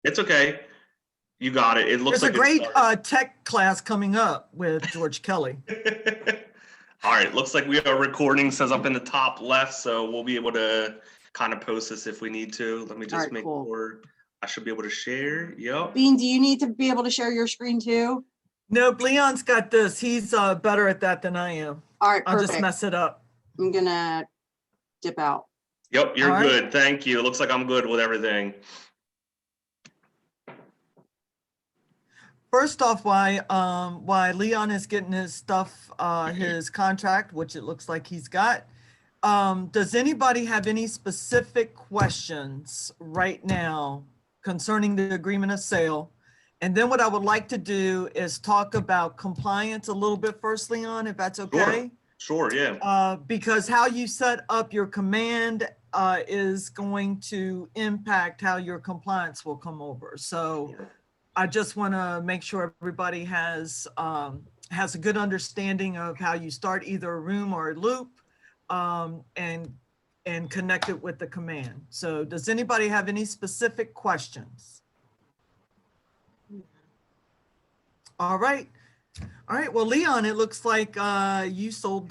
It's okay. You got it. It looks There's like a great it tech class coming up with George Kelly. started. All right, looks like we are recording, says up in the top left, so we'll be able to kind of post this if we need to. Let me just right, make cool. sure I should be able to share. Yep. Bean, do you need to be able to share your screen too? Nope, Leon's got this. He's better at that than I am. All right, I'll just perfect. mess it up. I'm gonna dip out. Yep, you're All right. good. Thank you. It looks like I'm good with everything. First off, why Leon is getting his stuff, his contract, which it looks like he's got. Does anybody have any specific questions right now concerning the agreement of sale? And then what I would like to do is talk about compliance a little bit first, Leon, if that's okay. Sure, yeah. Because how you set up your command is going to impact how your compliance will come over. So I just want to make sure everybody has a good understanding of how you start either a room or a loop and connect it with the command. So does anybody have any specific questions? All right. All right. Well, Leon, it looks like you sold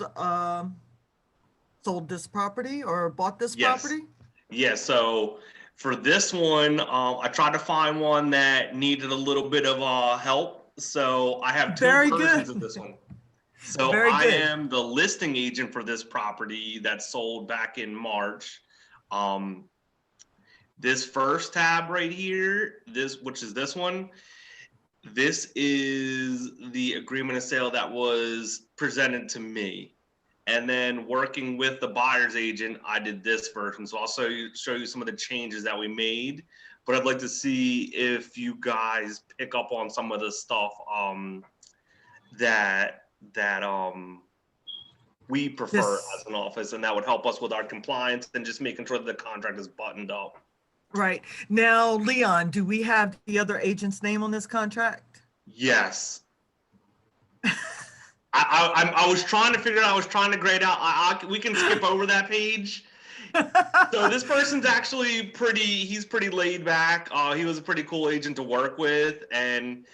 this property or bought this property. Yeah, so for this one, I tried to find one that needed a little bit of help. So I have two versions of this one. So I am the listing agent for this property that sold back in March. This first tab right here, which is this one, this is the agreement of sale that was presented to me. And then working with the buyer's agent, I did this version. So I'll show you some of the changes that we made. But I'd like to see if you guys pick up on some of the stuff that we prefer as an office, and that would help us with our compliance and just making sure that the contract is buttoned up. Right. Now, Leon, do we have the other agent's name on this contract? Yes. I was trying to figure out, I was trying to grade out, we can skip over that page. So this person's actually he's pretty laid back. He was a pretty cool agent to work with. And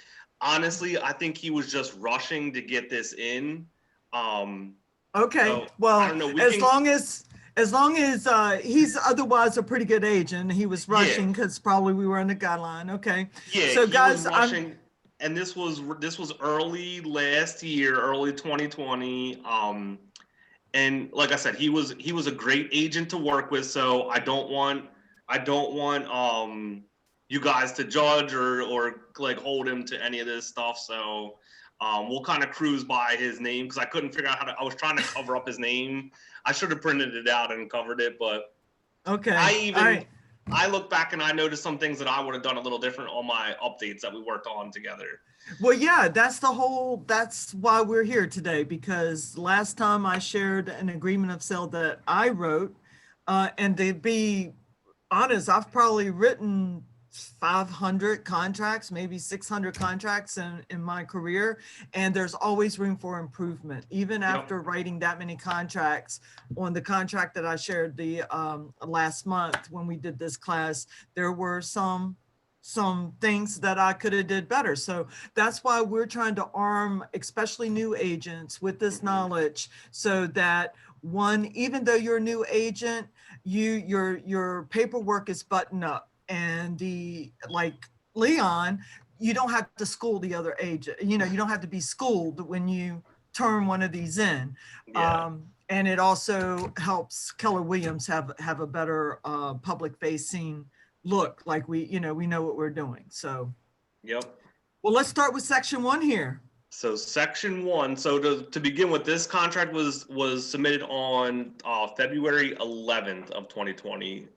honestly, I think he was just rushing to get this in. Okay, so, well, I don't know, as long as he's otherwise a pretty good agent, he was rushing because probably we were in the guideline. Okay. Yeah, so he guys, was rushing. And this was early last year, early 2020. And like I said, he was a great agent to work with. So I don't want you guys to judge or like hold him to any of this stuff. So we'll kind of cruise by his name because I couldn't figure out I was trying to cover up his name. I should have printed it out and covered it, but okay. I look back and I noticed some things that I would have done a little different on my updates that we worked on together. Well, yeah, that's why we're here today, because last time I shared an agreement of sale that I wrote, and to be honest, I've probably written 500 contracts, maybe 600 contracts in my career. And there's always room for improvement. Even after writing that many contracts, on the contract that I shared the last month when we did this class, there were some things that I could have did better. So that's why we're trying to arm, especially new agents, with this knowledge, so that even though you're a new agent, your paperwork is buttoned up. And like Leon, you don't have to school the other agent. You don't have to be schooled when you turn one of these in. Yeah. And it also helps Keller Williams have a better public facing look, like we know what we're doing. So Yep. Well, let's start with section 1 here. So section 1. So to begin with, this contract was submitted on February 11th of 2020.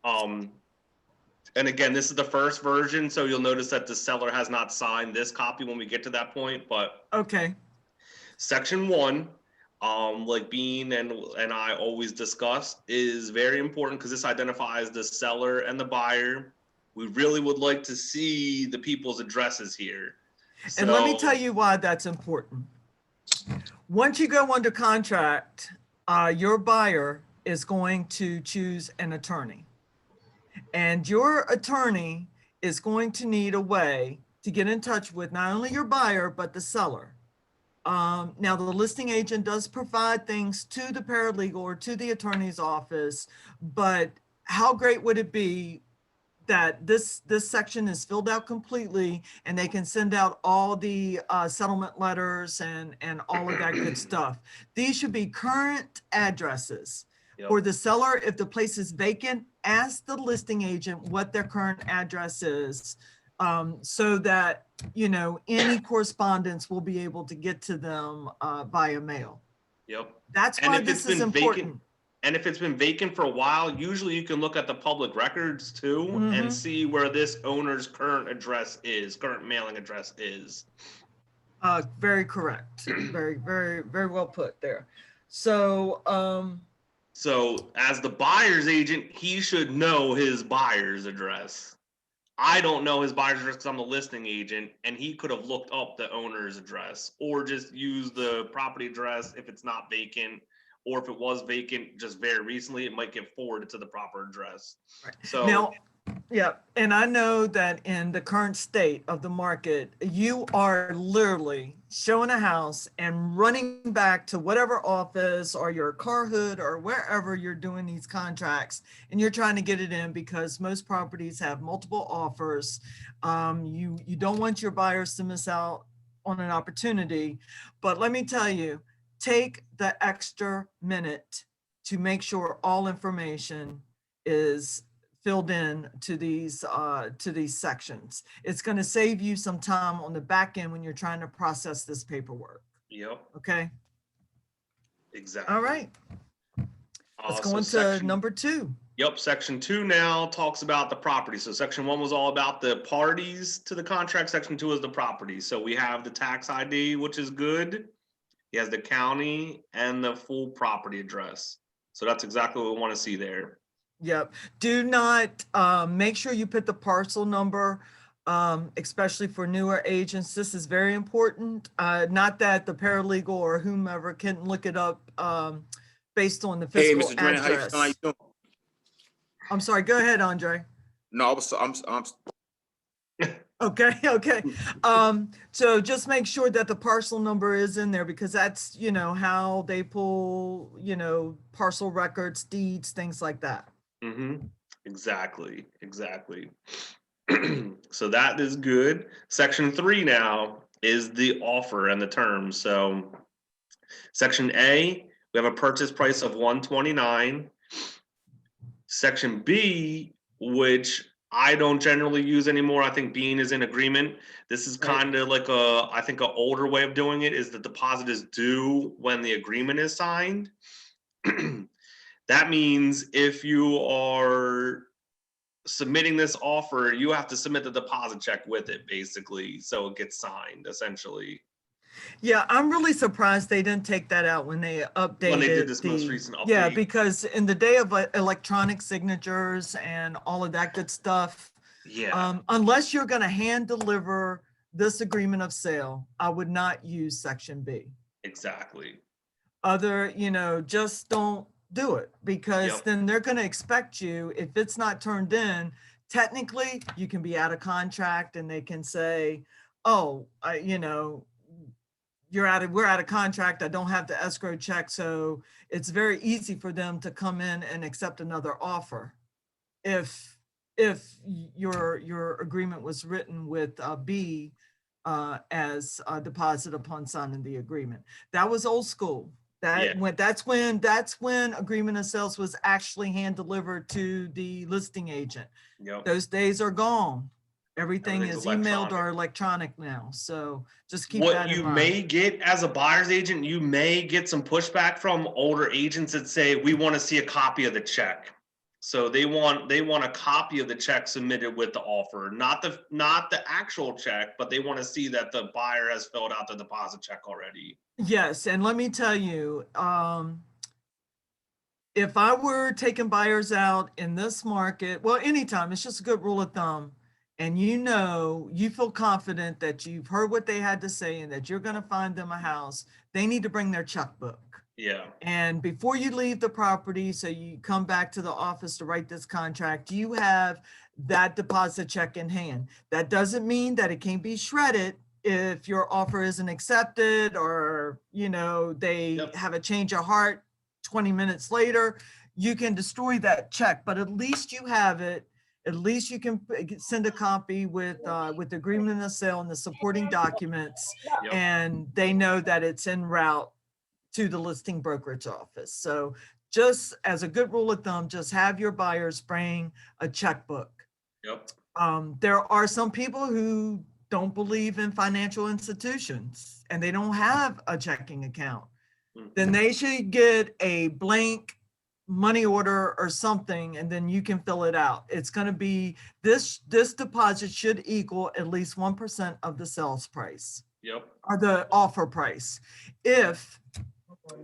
And again, this is the first version, so you'll notice that the seller has not signed this copy when we get to that point. But okay. Section 1, like Bean and I always discuss, is very important because this identifies the seller and the buyer. We really would like to see the people's addresses here. And let me tell you why that's important. Once you go under contract, your buyer is going to choose an attorney. And your attorney is going to need a way to get in touch with not only your buyer, but the seller. Now, the listing agent does provide things to the paralegal or to the attorney's office, but how great would it be that this section is filled out completely and they can send out all the settlement letters and all of that good stuff. These should be current addresses. Yep. For the seller, if the place is vacant, ask the listing agent what their current address is, so that, you know, any correspondence will be able to get to them via mail. Yep. That's And why if this it's is been important. vacant, and if it's been vacant for a while, usually you can look at the public records too and see where this owner's current address is, current mailing address is. Very correct. Very, very, very well put there. So, So as the buyer's agent, he should know his buyer's address. I don't know his buyer's address because I'm the listing agent, and he could have looked up the owner's address or just use the property address if it's not vacant, or if it was vacant just very recently, it might get forwarded to the proper address. So now, yeah, and I know that in the current state of the market, you are literally showing a house and running back to whatever office or your car hood or wherever you're doing these contracts, and you're trying to get it in because most properties have multiple offers. You don't want your buyers to miss out on an opportunity, but let me tell you, take the extra minute to make sure all information is filled in to these sections. It's going to save you some time on the back end when you're trying to process this paperwork. yep, Okay. exactly. All right. Let's go So into section- number 2. Yep, section 2 now talks about the property. So section 1 was all about the parties to the contract. Section 2 is the property. So we have the tax ID, which is good. He has the county and the full property address. So that's exactly what we want to see there. Yep. Do not make sure you put the parcel number, especially for newer agents. This is very important. Not that the paralegal or whomever can look it up based on the Hey, physical Mr. Drain, how you address. feeling? How you doing? I'm sorry. Go ahead, Andre. No, Okay. So just make sure that the parcel number is in there, because that's, you know, how they pull, you know, parcel records, deeds, things like that. Exactly. So that is good. Section 3 now is the offer and the terms. So section A, we have a purchase price of $129. Section B, which I don't generally use anymore. I think Bean is in agreement. This is kind of like I think an older way of doing it is the deposit is due when the agreement is signed. That means if you are submitting this offer, you have to submit the deposit check with it, basically, so it gets signed, essentially. Yeah, I'm really surprised they didn't take that out when they updated. When they did this most recent update. Yeah, because in the day of electronic signatures and all of that good stuff, Yeah. Unless you're going to hand deliver this agreement of sale, I would not use section B. Exactly. Just don't do it, because then they're going to expect you, if it's not turned in, technically you can be out of contract, and they can say, oh, we're out of contract. I don't have the escrow check. So it's very easy for them to come in and accept another offer if your agreement was written with B as a deposit upon signing the agreement. That was old school. That's when agreement of sales was actually hand delivered to the listing agent. Those days are gone. Everything is emailed or electronic now. So just keep that in mind. What you may get as a buyer's agent, you may get some pushback from older agents that say, we want to see a copy of the check. So they want a copy of the check submitted with the offer, not the actual check, but they want to see that the buyer has filled out the deposit check already. Yes, and let me tell you, if I were taking buyers out in this market, well, anytime, it's just a good rule of thumb, and you feel confident that you've heard what they had to say and that you're going to find them a house, they need to bring their checkbook. Yeah. And before you leave the property, so you come back to the office to write this contract, you have that deposit check in hand. That doesn't mean that it can't be shredded if your offer isn't accepted, or, you know, they Yep. have a change of heart 20 minutes later. You can destroy that check, but at least you have it. At least you can send a copy with the agreement of sale and the supporting documents, Yep. and they know that it's en route to the listing brokerage office. So just as a good rule of thumb, just have your buyers bring a checkbook. Yep. There are some people who don't believe in financial institutions and they don't have a checking account. Then they should get a blank money order or something, and then you can fill it out. It's going to be this deposit should equal at least 1% of the sales price. Yep. Or the offer price. If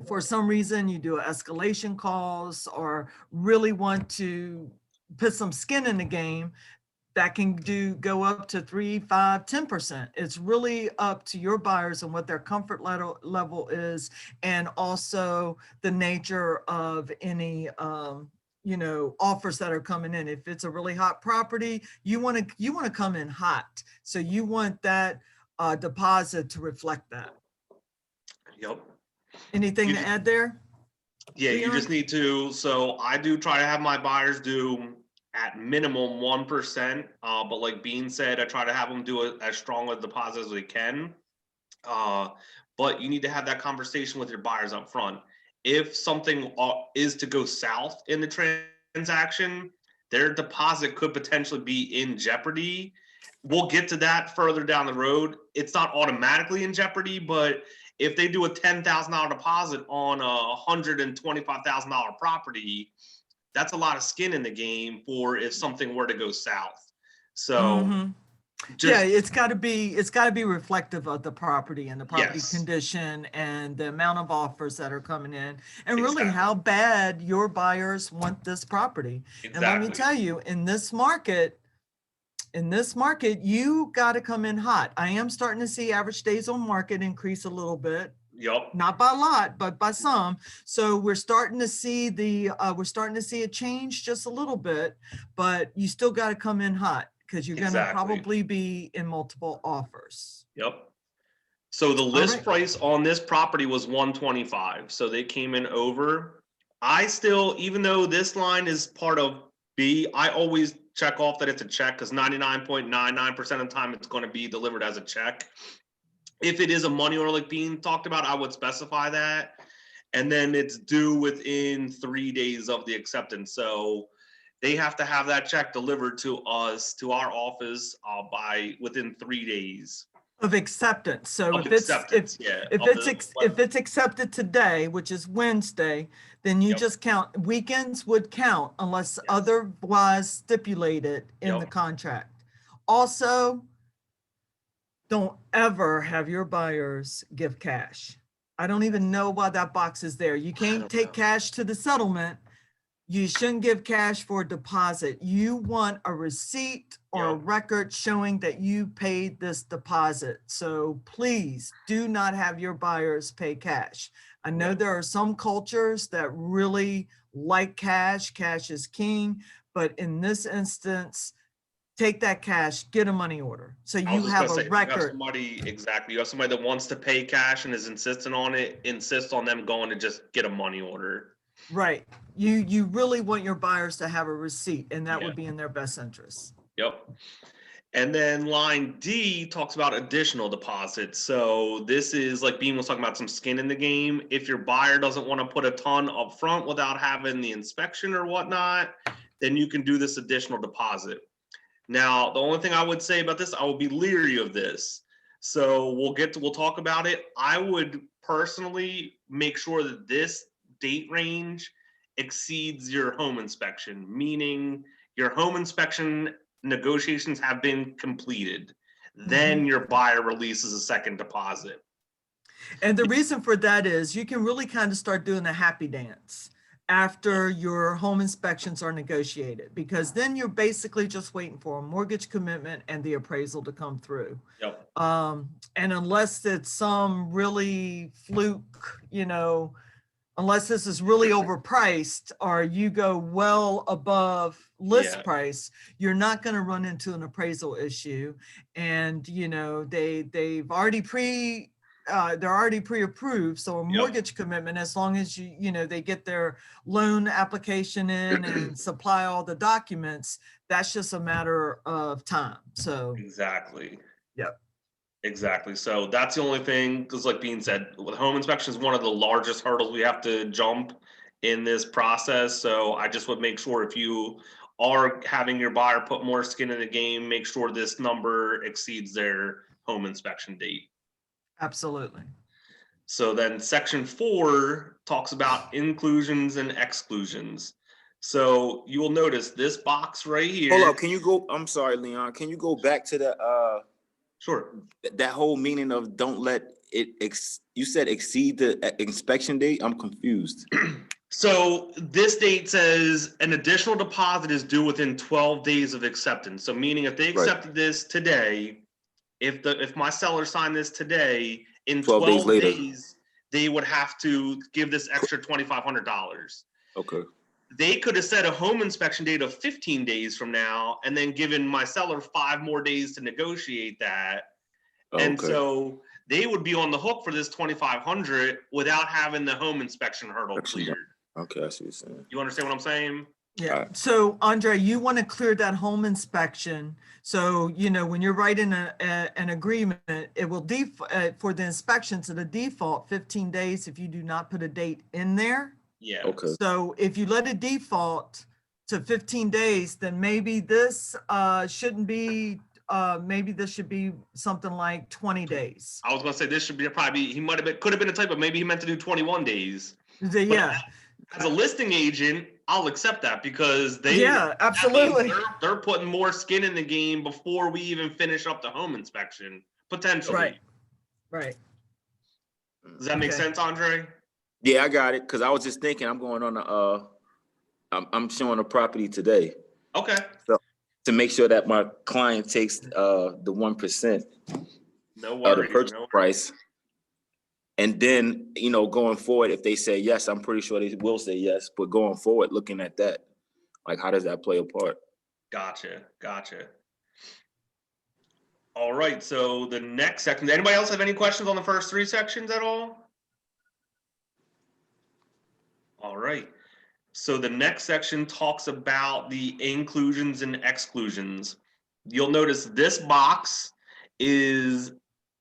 for some reason you do escalation calls or really want to put some skin in the game, that can go up to 3, 5, 10%. It's really up to your buyers and what their comfort level is, and also the nature of any offers that are coming in. If it's a really hot property, you want to come in hot, so you want that deposit to reflect that. Yep. Anything You to ju- add there? Yeah, you Leon? just need to, so I do try to have my buyers do at minimum 1%. But like Bean said, I try to have them do as strong a deposit as we can. But you need to have that conversation with your buyers up front. If something is to go south in the transaction, their deposit could potentially be in jeopardy. We'll get to that further down the road. It's not automatically in jeopardy, but if they do a $10,000 deposit on a $125,000 property, that's a lot of skin in the game for if something were to go south. So Yeah, just, it's got to be reflective of the property and the property yes, condition and the amount of offers that are coming in, and really exactly. how bad your buyers want this property. And let me Exactly. tell you, in this market, you got to come in hot. I am starting to see average days on market increase a little bit. Yep. Not by a lot, but by some. So we're starting to see a change just a little bit, but you still got to come in hot because you're going to Exactly. probably be in multiple offers. Yep. So the All list right. price on this property was 125. So they came in over. I still, even though this line is part of B, I always check off that it's a check because 99.99% of the time it's going to be delivered as a check. If it is a money order like being talked about, I would specify that. And then it's due within 3 days of the acceptance. So they have to have that check delivered to us, to our office, by within 3 days Of acceptance. So of if it's acceptance. Yeah. if it's accepted today, which is Wednesday, then you Yep. just count. Weekends would count unless Yes. otherwise stipulated in the Yep. contract. Also, don't ever have your buyers give cash. I don't even know why that box is there. You can't don't take know. cash to the settlement. You shouldn't give cash for a deposit. You want a receipt or a Yep. record showing that you paid this deposit. So please do not have your buyers pay cash. I know Yep. there are some cultures that really like cash. Cash is king. But in this instance, take that cash, get a money order. So I was you just have gonna a say, if you have record. somebody, exactly, you have somebody that wants to pay cash and is insistent on it, insist on them going to just get a money order. Right. You really want your buyers to have a receipt, and that Yeah. would be in their best interest. Yep. And then line D talks about additional deposits. So this is like Bean was talking about, some skin in the game. If your buyer doesn't want to put a ton up front without having the inspection or whatnot, then you can do this additional deposit. Now, the only thing I would say about this, I would be leery of this. So we'll talk about it. I would personally make sure that this date range exceeds your home inspection, meaning your home inspection negotiations have been completed. Then your buyer releases a second deposit. And the reason for that is you can really kind of start doing the happy dance after your home inspections are negotiated, because then you're basically just waiting for a mortgage commitment and the appraisal to come through. Yep. And unless it's some really fluke, unless this is really overpriced or you go well above list Yeah. price, you're not going to run into an appraisal issue. And, you know, they've already they're already pre-approved. So a mortgage commitment, as long as you know, they get their loan application in and supply all the documents, that's just a matter of time. So, Exactly. yep. Exactly. So that's the only thing, because like Bean said, with home inspection is one of the largest hurdles we have to jump in this process. So I just would make sure if you are having your buyer put more skin in the game, make sure this number exceeds their home inspection date. Absolutely. So then section 4 talks about inclusions and exclusions. So you will notice this box right here. Hold up, can you go, I'm sorry, Leon, can you go back to the Sure. that whole meaning of don't let it you said exceed the inspection date? I'm confused. So this date says an additional deposit is due within 12 days of acceptance. So meaning if they accepted this today, if my seller signed this today, in 12 days 12 later. days, they would have to give this extra $2,500. Okay. They could have set a home inspection date of 15 days from now and then given my seller 5 more days to negotiate that. And Okay. so they would be on the hook for this 2,500 without having the home inspection hurdle cleared. Okay, I see what you're saying. You understand what I'm saying? Yeah. Alright. So Andre, you want to clear that home inspection. So, you know, when you're writing an agreement, it will for the inspections at a default 15 days if you do not put a date in there. Yeah. Okay. So if you let it default to 15 days, then maybe this shouldn't be, maybe this should be something like 20 days. I was gonna say this should be probably, he might have been, could have been a typo, maybe he meant to do 21 days. Yeah. As a listing agent, I'll accept that because they, Yeah, absolutely. they're putting more skin in the game before we even finish up the home inspection, potentially. Right. Right. Does that make Okay. sense, Andre? Yeah, I got it. Cause I was just thinking I'm going on I'm showing a property today Okay. to make sure that my client takes the 1% No of the worries. purchase No worries. price. And then, you know, going forward, if they say yes, I'm pretty sure they will say yes. But going forward, looking at that, like, how does that play a part? Gotcha. Gotcha. All right. So the next section, anybody else have any questions on the first 3 sections at all? All right. So the next section talks about the inclusions and exclusions. You'll notice this box is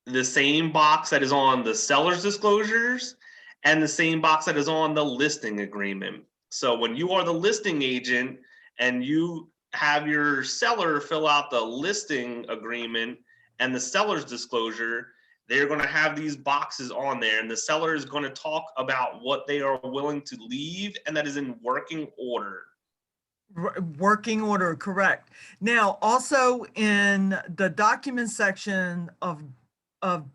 the same box that is on the seller's disclosures and the same box that is on the listing agreement. So when you are the listing agent and you have your seller fill out the listing agreement and the seller's disclosure, they're going to have these boxes on there, and the seller is going to talk about what they are willing to leave, and that is in working order. Working order, correct. Now, also in the document section of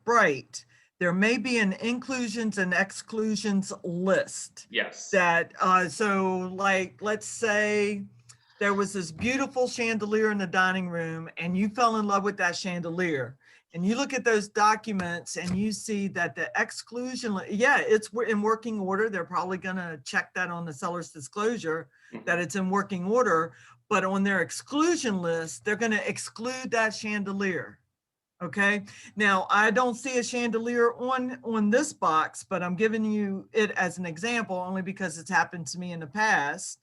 Bright, there may be an inclusions and exclusions list Yes. that, so like, let's say there was this beautiful chandelier in the dining room and you fell in love with that chandelier. And you look at those documents and you see that the exclusion, yeah, it's in working order. They're probably gonna check that on the seller's disclosure, that it's in working order, but on their exclusion list, they're gonna exclude that chandelier. Okay, now I don't see a chandelier on this box, but I'm giving you it as an example only because it's happened to me in the past,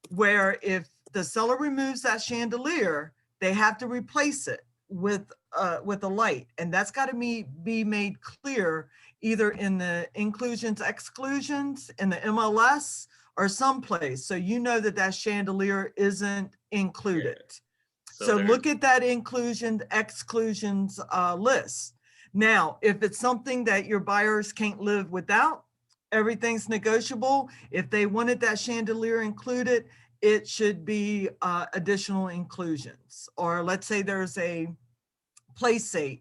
where if the seller removes that chandelier, they have to replace it with a light, and that's got to be made clear either in the inclusions, exclusions, in the MLS or someplace, so you know that that chandelier isn't included. So look at that inclusion, exclusions list. Now, if it's something that your buyers can't live without, everything's negotiable. If they wanted that chandelier included, it should be additional inclusions. Or let's say there's a play set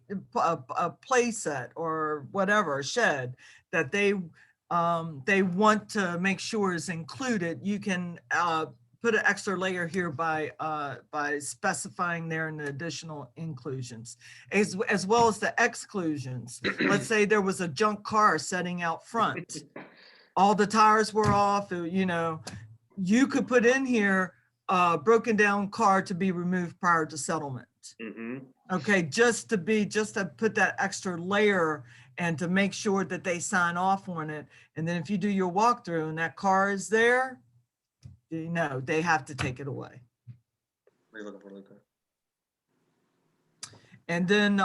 or whatever, a shed that they want to make sure is included. You can put an extra layer here by specifying there in the additional inclusions, as well as the exclusions. Let's say there was a junk car sitting out front. all the tires were off, you know, you could put in here, broken down car to be removed prior to settlement. Mm-hmm. Okay, just to put that extra layer and to make sure that they sign off on it. And then if you do your walkthrough and that car is there, you know, they have to take it away. What are you looking for, Luca? And then,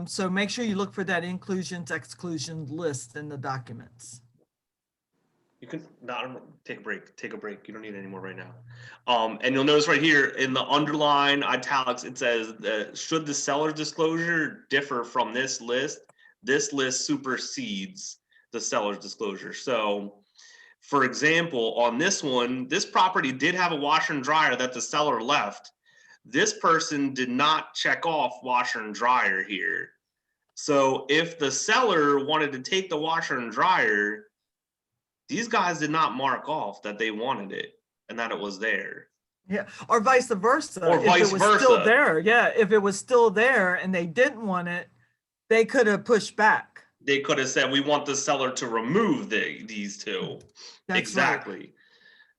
so make sure you look for that inclusions, exclusion list in the documents. You can not take a break. Take a break. You don't need any more right now. And you'll notice right here in the underline italics, it says should the seller's disclosure differ from this list supersedes the seller's disclosure. So, for example, on this one, this property did have a washer and dryer that the seller left. This person did not check off washer and dryer here. So if the seller wanted to take the washer and dryer, these guys did not mark off that they wanted it and that it was there. Yeah, or vice versa. Or vice if it was still versa. there, yeah, if it was still there and they didn't want it, they could have pushed back. They could have said, we want the seller to remove these two. That's exactly. right.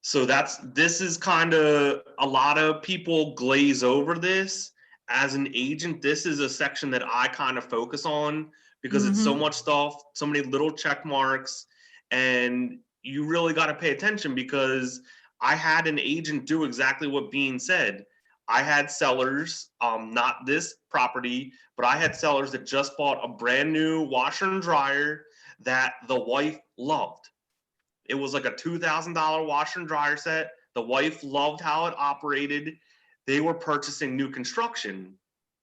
So this is kind of, a lot of people glaze over this. As an agent, this is a section that I kind of focus on because it's so much stuff, so many little check marks, and you really got to pay attention because I had an agent do exactly what Bean said. I had sellers, not this property, but I had sellers that just bought a brand new washer and dryer that the wife loved. It was like a $2,000 washer and dryer set. The wife loved how it operated. They were purchasing new construction.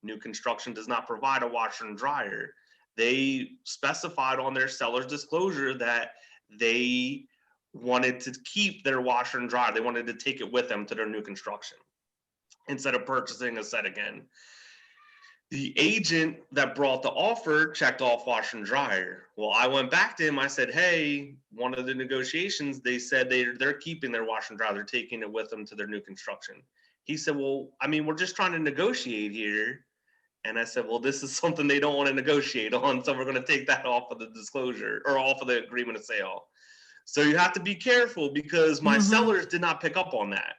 New construction does not provide a washer and dryer. They specified on their seller's disclosure that they wanted to keep their washer and dryer. They wanted to take it with them to their new construction instead of purchasing a set again. The agent that brought the offer checked off washer and dryer. Well, I went back to him. I said, hey, one of the negotiations, they said they're keeping their washer and dryer. They're taking it with them to their new construction. He said, well, I mean, we're just trying to negotiate here. And I said, well, this is something they don't want to negotiate on. So we're going to take that off of the disclosure or off of the agreement of sale. So you have to be careful because my sellers did not pick up on that.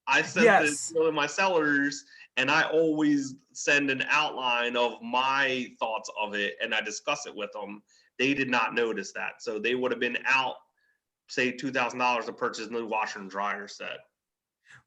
I sent this to my sellers and I always send an outline of my thoughts of it and I discuss it with them. They did not notice that. So they would have been out, say $2,000 to purchase a new washer and dryer set.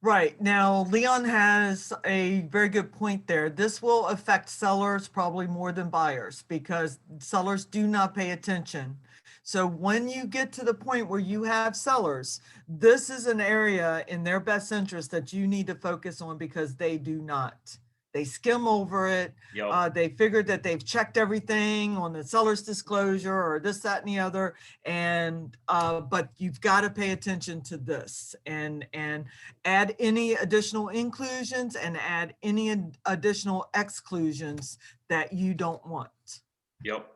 Right. Now, Leon has a very good point there. This will affect sellers probably more than buyers because sellers do not pay attention. So when you get to the point where you have sellers, this is an area in their best interest that you need to focus on because they do not. They skim over it. Yep. They figured that they've checked everything on the seller's disclosure or this, that, and the other. And but you've got to pay attention to this and add any additional inclusions and add any additional exclusions that you don't want. Yep.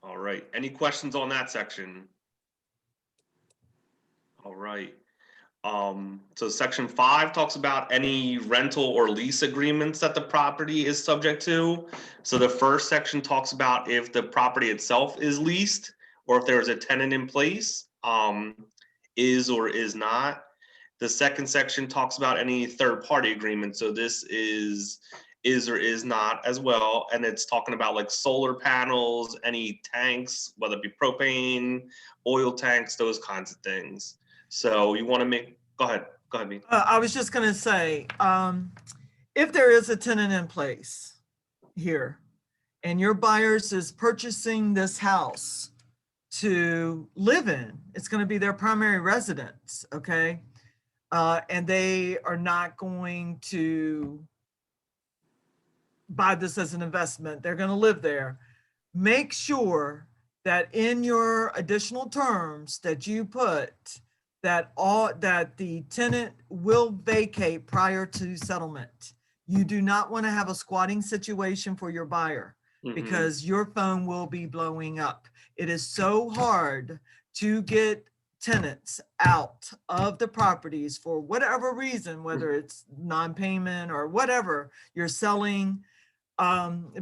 All right. Any questions on that section? All right. So section 5 talks about any rental or lease agreements that the property is subject to. So the first section talks about if the property itself is leased or if there is a tenant in place, is or is not. The second section talks about any third-party agreement. So this is or is not as well. And it's talking about like solar panels, any tanks, whether it be propane, oil tanks, those kinds of things. So you want to make, go ahead, Bean. I was just going to say, if there is a tenant in place here and your buyers is purchasing this house to live in, it's going to be their primary residence, okay? And they are not going to buy this as an investment. They're going to live there. Make sure that in your additional terms that you put that the tenant will vacate prior to settlement. You do not want to have a squatting situation for your buyer because your phone will be blowing up. It is so hard to get tenants out of the properties for whatever reason, whether it's non-payment or whatever you're selling,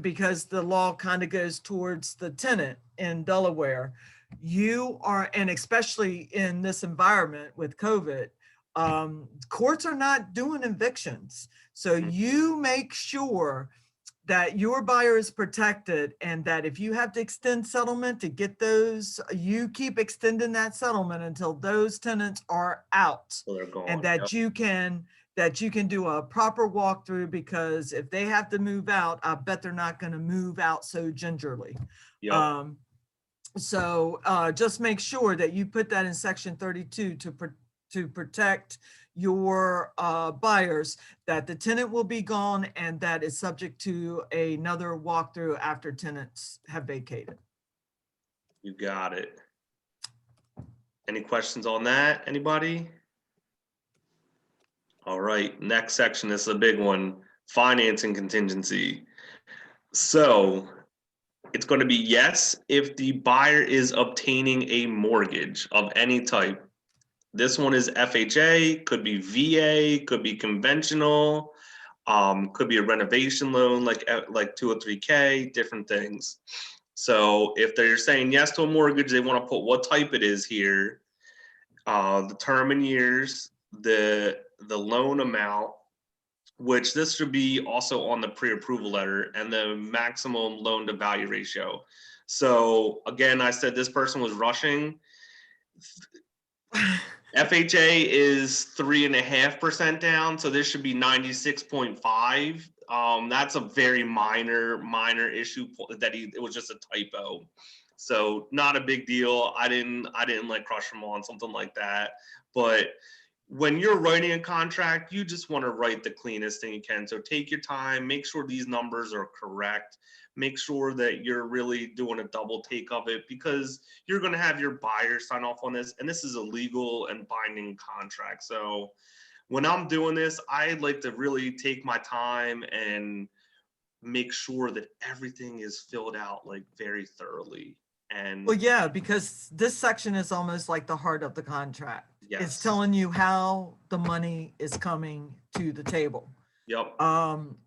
because the law kind of goes towards the tenant in Delaware. you are, and especially in this environment with COVID, courts are not doing evictions. So you make sure that your buyer is protected, and that if you have to extend settlement to get those, you keep extending that settlement until those tenants are out. So they're gone. And that you can do a proper walkthrough, because if they have to move out, I bet they're not going to move out so gingerly. Yep. So just make sure that you put that in section 32 to protect your buyers, that the tenant will be gone and that is subject to another walkthrough after tenants have vacated. You got it. Any questions on that? Anybody? All right, next section, this is a big one, financing contingency. So it's going to be yes if the buyer is obtaining a mortgage of any type. This one is FHA, could be VA, could be conventional, could be a renovation loan like 203K, different things. So if they're saying yes to a mortgage, they want to put what type it is here, the term in years, the loan amount, which this should be also on the pre-approval letter, and the maximum loan to value ratio. So again, I said this person was rushing. FHA is 3.5% down, so this should be 96.5. That's a very minor issue that it was just a typo. So not a big deal. I didn't like crush him on something like that. But when you're writing a contract, you just want to write the cleanest thing you can. So take your time, make sure these numbers are correct. Make sure that you're really doing a double take of it, because you're going to have your buyer sign off on this, and this is a legal and binding contract. So when I'm doing this, I like to really take my time and make sure that everything is filled out like very thoroughly. And Well, yeah, because this section is almost like the heart of the contract. yes. It's telling you how the money is coming to the table. Yep.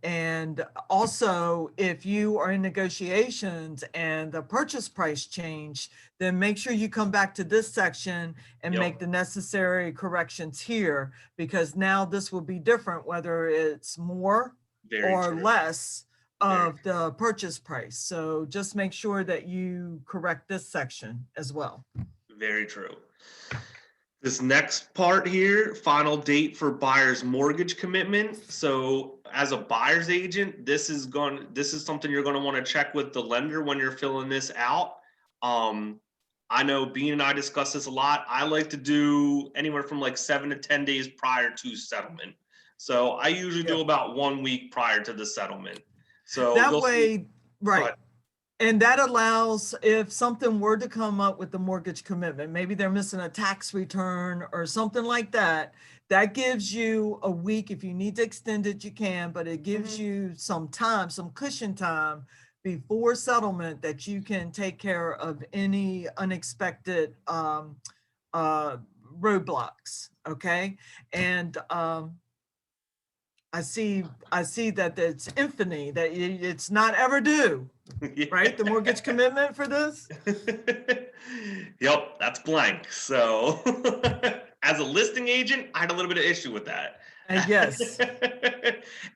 And also, if you are in negotiations and the purchase price change, then make sure you come back to this section and Yep. make the necessary corrections here, because now this will be different, whether it's more Very or true. less Very of the purchase price. So just make sure that you correct this section as well. Very true. This next part here, final date for buyer's mortgage commitment. So as a buyer's agent, this is something you're going to want to check with the lender when you're filling this out. I know Bean and I discuss this a lot. I like to do anywhere from like 7 to 10 days prior to settlement. So I usually do about 1 week prior to the settlement. So that way, right. And that allows, if something were to come up with the mortgage commitment, maybe they're missing a tax return or something like that, that gives you a week. If you need to extend it, you can, but it gives you some time, some cushion time before settlement, that you can take care of any unexpected roadblocks. Okay. And I see that it's infamy, that it's not ever due, right? The mortgage commitment for this? Yep, that's blank. So as a listing agent, I had a little bit of issue with that. Yes.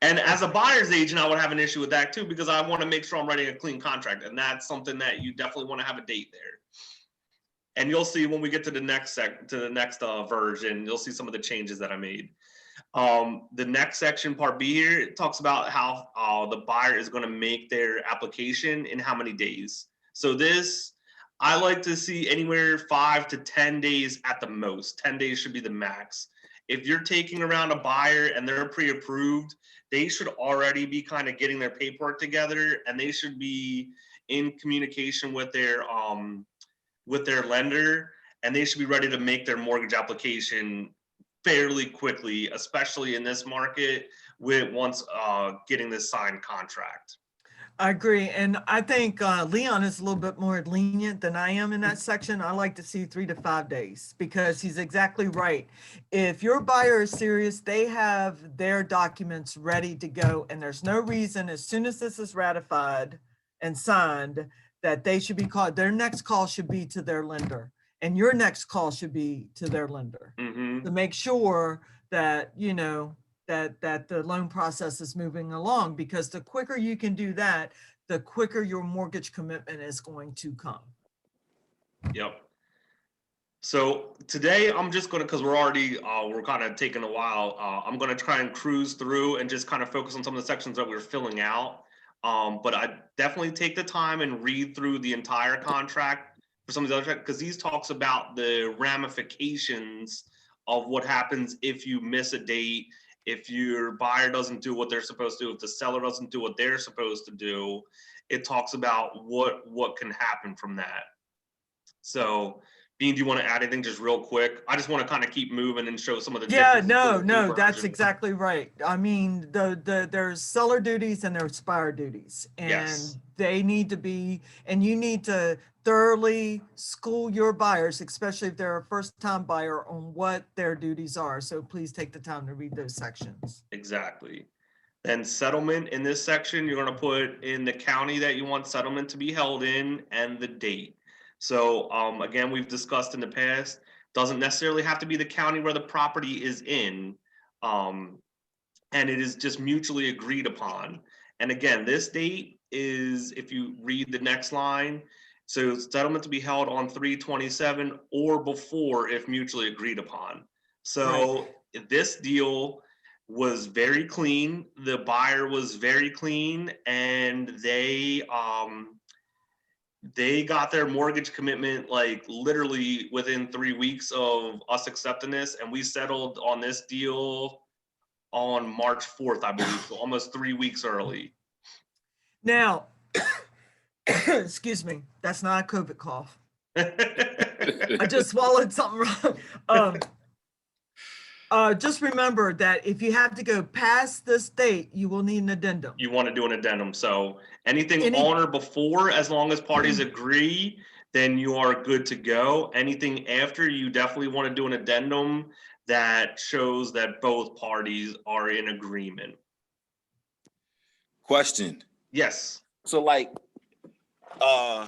And as a buyer's agent, I would have an issue with that too, because I want to make sure I'm writing a clean contract. And that's something that you definitely want to have a date there. And you'll see when we get to the next version, you'll see some of the changes that I made. The next section, part B here, it talks about how the buyer is going to make their application in how many days. So this, I like to see anywhere 5 to 10 days at the most. 10 days should be the max. If you're taking around a buyer and they're pre-approved, they should already be kind of getting their paperwork together, and they should be in communication with their lender, and they should be ready to make their mortgage application fairly quickly, especially in this market, with once getting this signed contract. I agree. And I think Leon is a little bit more lenient than I am in that section. I like to see 3 to 5 days, because he's exactly right. If your buyer is serious, they have their documents ready to go. And there's no reason, as soon as this is ratified and signed, that they should be called, their next call should be to their lender, and your next call should be to their lender to make sure that, you know, that the loan process is moving along, because the quicker you can do that, the quicker your mortgage commitment is going to come. Yep. So today I'm just gonna, because we're already we're kind of taking a while. I'm gonna try and cruise through and just kind of focus on some of the sections that we're filling out. But I definitely take the time and read through the entire contract for some of the other, because these talks about the ramifications of what happens if you miss a date, if your buyer doesn't do what they're supposed to do, if the seller doesn't do what they're supposed to do. It talks about what can happen from that. So, Bean, do you want to add anything just real quick? I just want to kind of keep moving and show some of the Yeah, differences no, between the two no, that's versions. exactly right. I mean, there's seller duties and there's buyer duties, and Yes. they need to be, and you need to thoroughly school your buyers, especially if they're a first-time buyer, on what their duties are. So please take the time to read those sections. Exactly. Then settlement, in this section, you're going to put in the county that you want settlement to be held in and the date. So again, we've discussed in the past, doesn't necessarily have to be the county where the property is in, and it is just mutually agreed upon. And again, this date is, if you read the next line, so settlement to be held on 3/27 or before if mutually agreed upon. So this deal was very clean. The buyer was very clean, and they got their mortgage commitment like literally within 3 weeks of us accepting this, and we settled on this deal on March 4th, I believe, so almost 3 weeks early. Now, excuse me, that's not a COVID cough. I just swallowed something wrong. Just remember that if you have to go past this date, you will need an addendum. You want to do an addendum, so anything on or before, as long as parties agree, then you are good to go. Anything after, you definitely want to do an addendum that shows that both parties are in agreement. Question. Yes. So like, I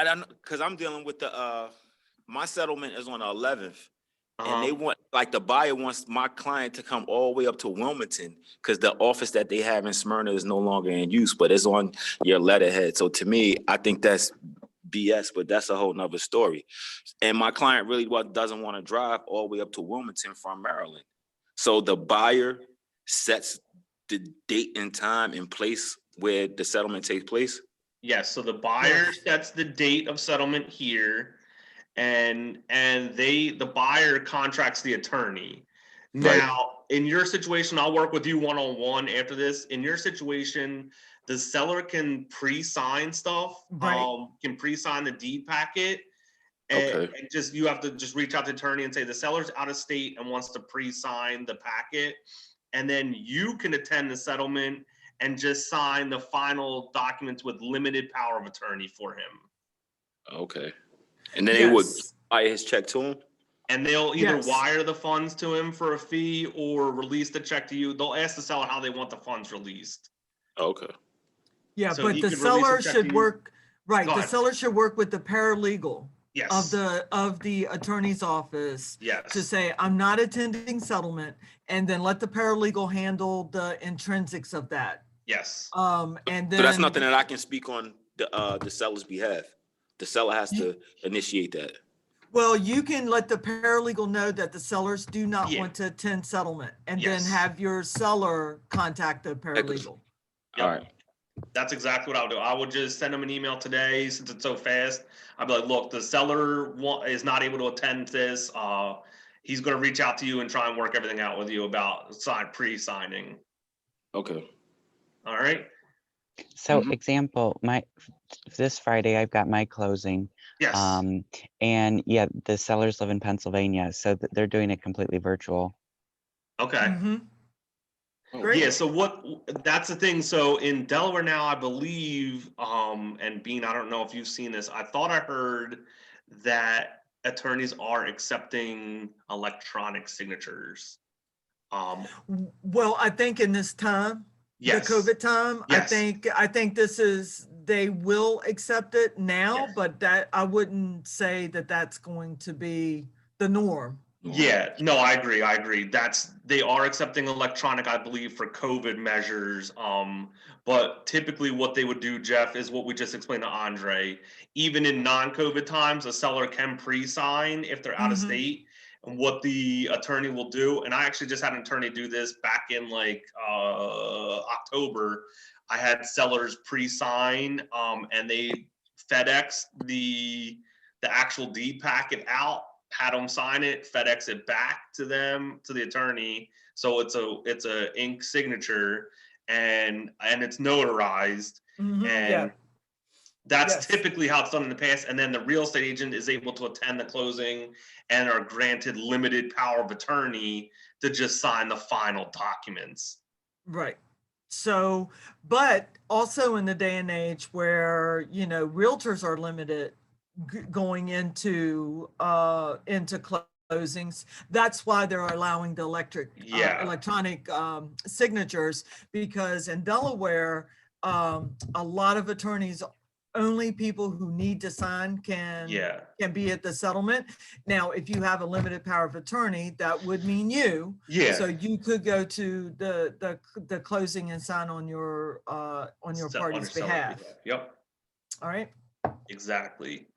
don't, because I'm dealing with the my settlement is on the 11th. And they want, like, the buyer wants my client to come all the way up to Wilmington because the office that they have in Smyrna is no longer in use, but it's on your letterhead. So to me, I think that's BS, but that's a whole nother story. And my client really doesn't want to drive all the way up to Wilmington from Maryland. So the buyer sets the date and time and place where the settlement takes place? Yes, so the buyer sets the date of settlement here, and the buyer contracts the attorney. Right. Now, in your situation, I'll work with you one-on-one after this. In your situation, the seller can pre-sign stuff, can pre-sign the deed packet, and just, you have to just reach out to the attorney and say the seller's out of state and wants to pre-sign the packet, and then you can attend the settlement and just sign the final documents with limited power of attorney for him. Okay. And then they would wire his check to him? And they'll either wire the funds to him for a fee or release the check to you. They'll ask the seller how they want the funds released. Okay. Yeah, So but he the could release seller the check should to you. work, right, Go the ahead. seller should work with the paralegal Yes. of the attorney's office Yes. to say, I'm not attending settlement, and then let the paralegal handle the intrinsics of that. Yes. And then. So that's nothing that I can speak on the seller's behalf. The seller has to initiate that. Well, you can let the paralegal know that the sellers do not Yeah. want to attend settlement, and then Yes. have your seller contact the paralegal. Yep. All right. That's exactly what I'll do. I would just send them an email today, since it's so fast. I'd be like, look, the seller is not able to attend this. He's going to reach out to you and try and work everything out with you about pre-signing. Okay. All right. So example, this Friday I've got my closing. Yes. And yeah, the sellers live in Pennsylvania, so they're doing it completely virtual. Okay. Mm-hmm. Great. Yeah, so that's the thing. So in Delaware now, I believe, and Bean, I don't know if you've seen this. I thought I heard that attorneys are accepting electronic signatures. Well, I think in this time, Yes. The COVID time. Yes. I think they will accept it now, Yes. but that I wouldn't say that that's going to be the norm. Yeah, no, I agree. I agree. They are accepting electronic, I believe, for COVID measures. But typically what they would do, Jeff, is what we just explained to Andre. Even in non-COVID times, a seller can pre-sign if they're out of Mhm. state. And what the attorney will do, and I actually just had an attorney do this back in like October. I had sellers pre-sign, and they FedEx the actual deed packet out, had them sign it, FedEx it back to them, to the attorney. So it's a ink signature, and it's notarized. Mhm, And yeah. that's Yes. typically how it's done in the past. And then the real estate agent is able to attend the closing and are granted limited power of attorney to just sign the final documents. Right. So, but also in the day and age where, realtors are limited going into closings, that's why they're allowing the Yeah. electronic signatures, because in Delaware, a lot of attorneys, only people who need to sign can be at the settlement. Now, if you have a limited power of attorney, that would mean you. Yeah. So you could go to the closing and sign on your party's behalf. Yep. All right. Exactly.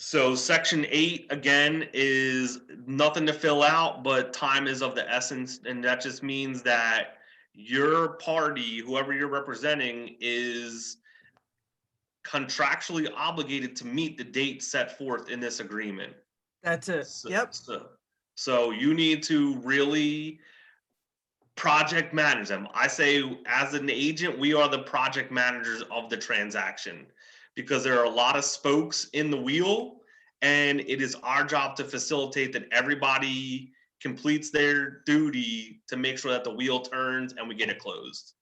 So section 8, again, is nothing to fill out, but time is of the essence. And that just means that your party, whoever you're representing, is contractually obligated to meet the date set forth in this agreement. That's it. Yep. So you need to really project manage them. I say, as an agent, we are the project managers of the transaction, because there are a lot of spokes in the wheel, and it is our job to facilitate that everybody completes their duty to make sure that the wheel turns and we get it closed.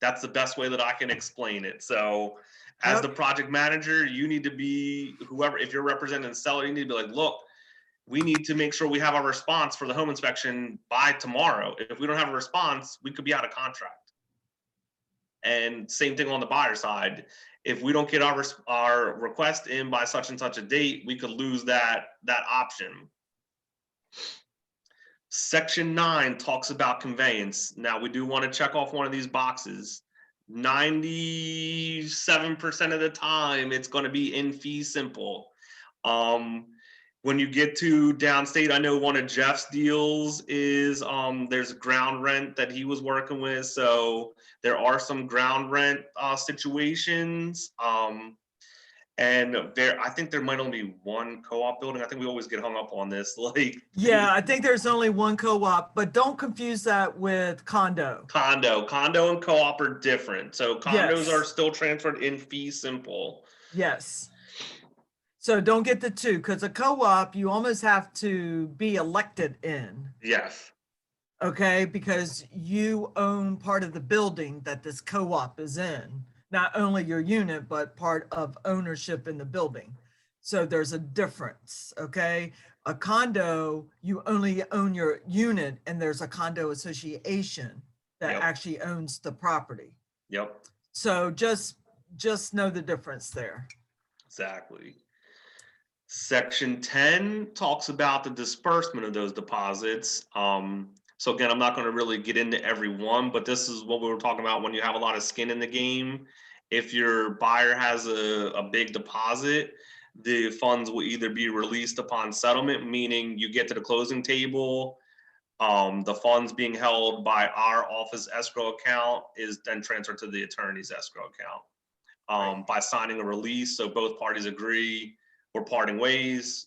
That's the best way that I can explain it. So as the project manager, you need to be, whoever, if you're representing the seller, you need to be like, look, we need to make sure we have our response for the home inspection by tomorrow. If we don't have a response, we could be out of contract. And same thing on the buyer side. If we don't get our request in by such and such a date, we could lose that option. Section 9 talks about conveyance. Now, we do want to check off one of these boxes. 97% of the time, it's going to be in fee simple. When you get to downstate, I know one of Jeff's deals is there's ground rent that he was working with. So there are some ground rent situations. And I think there might only be one co-op building. I think we always get hung up on this. Yeah, I think there's only one co-op, but don't confuse that with condo. Condo and co-op are different. So condos are still transferred in fee simple. Yes. So don't get the two, because a co-op, you almost have to be elected in. Yes. Okay, because you own part of the building that this co-op is in. Not only your unit, but part of ownership in the building. So there's a difference, okay? A condo, you only own your unit, and there's a condo association that actually owns the property. Yep. So just know the difference there. Exactly. Section 10 talks about the disbursement of those deposits. So again, I'm not going to really get into every one, but this is what we were talking about when you have a lot of skin in the game. If your buyer has a big deposit, the funds will either be released upon settlement, meaning you get to the closing table, the funds being held by our office escrow account is then transferred to the attorney's escrow account. By signing a release, so both parties agree we're parting ways,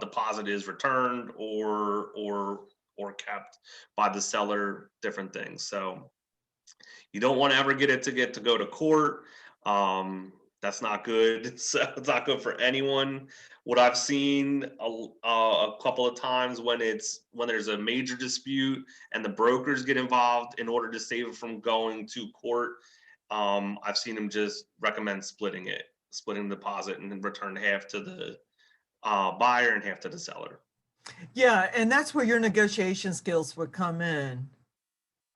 deposit is returned or kept by the seller, different things. So you don't want to ever get to go to court. That's not good. So it's not good for anyone. What I've seen a couple of times when there's a major dispute and the brokers get involved in order to save it from going to court, I've seen them just recommend splitting the deposit and then return half to the buyer and half to the seller. Yeah, and that's where your negotiation skills would come in.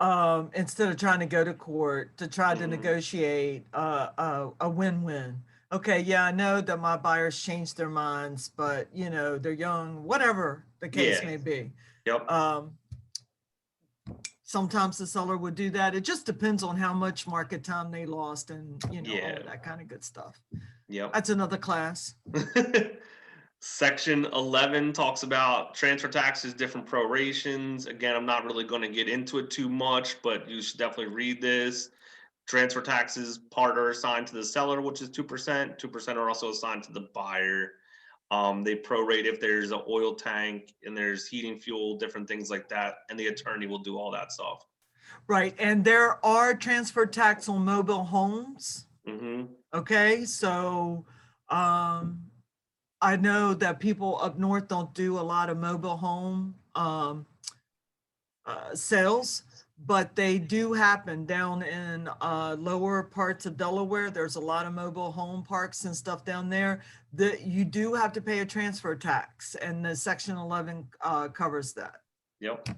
instead of trying to go to court to try to Mhm. negotiate a win-win. Okay, yeah, I know that my buyers changed their minds, but you know, they're young, whatever the case Yeah. may be. Yep. Sometimes the seller would do that. It just depends on how much market time they lost and, you know, all Yeah. of that kind of good stuff. Yep. That's another class. Section 11 talks about transfer taxes, different prorations. Again, I'm not really going to get into it too much, but you should definitely read this. Transfer taxes, part are assigned to the seller, which is 2%. 2% are also assigned to the buyer. They prorate if there's an oil tank and there's heating fuel, different things like that. And the attorney will do all that stuff. Right. And there are transfer tax on mobile homes. Mm-hmm. Okay. So I know that people up north don't do a lot of mobile home sales, but they do happen down in lower parts of Delaware. There's a lot of mobile home parks and stuff down there that you do have to pay a transfer tax, and the Section 11 covers that. Yep.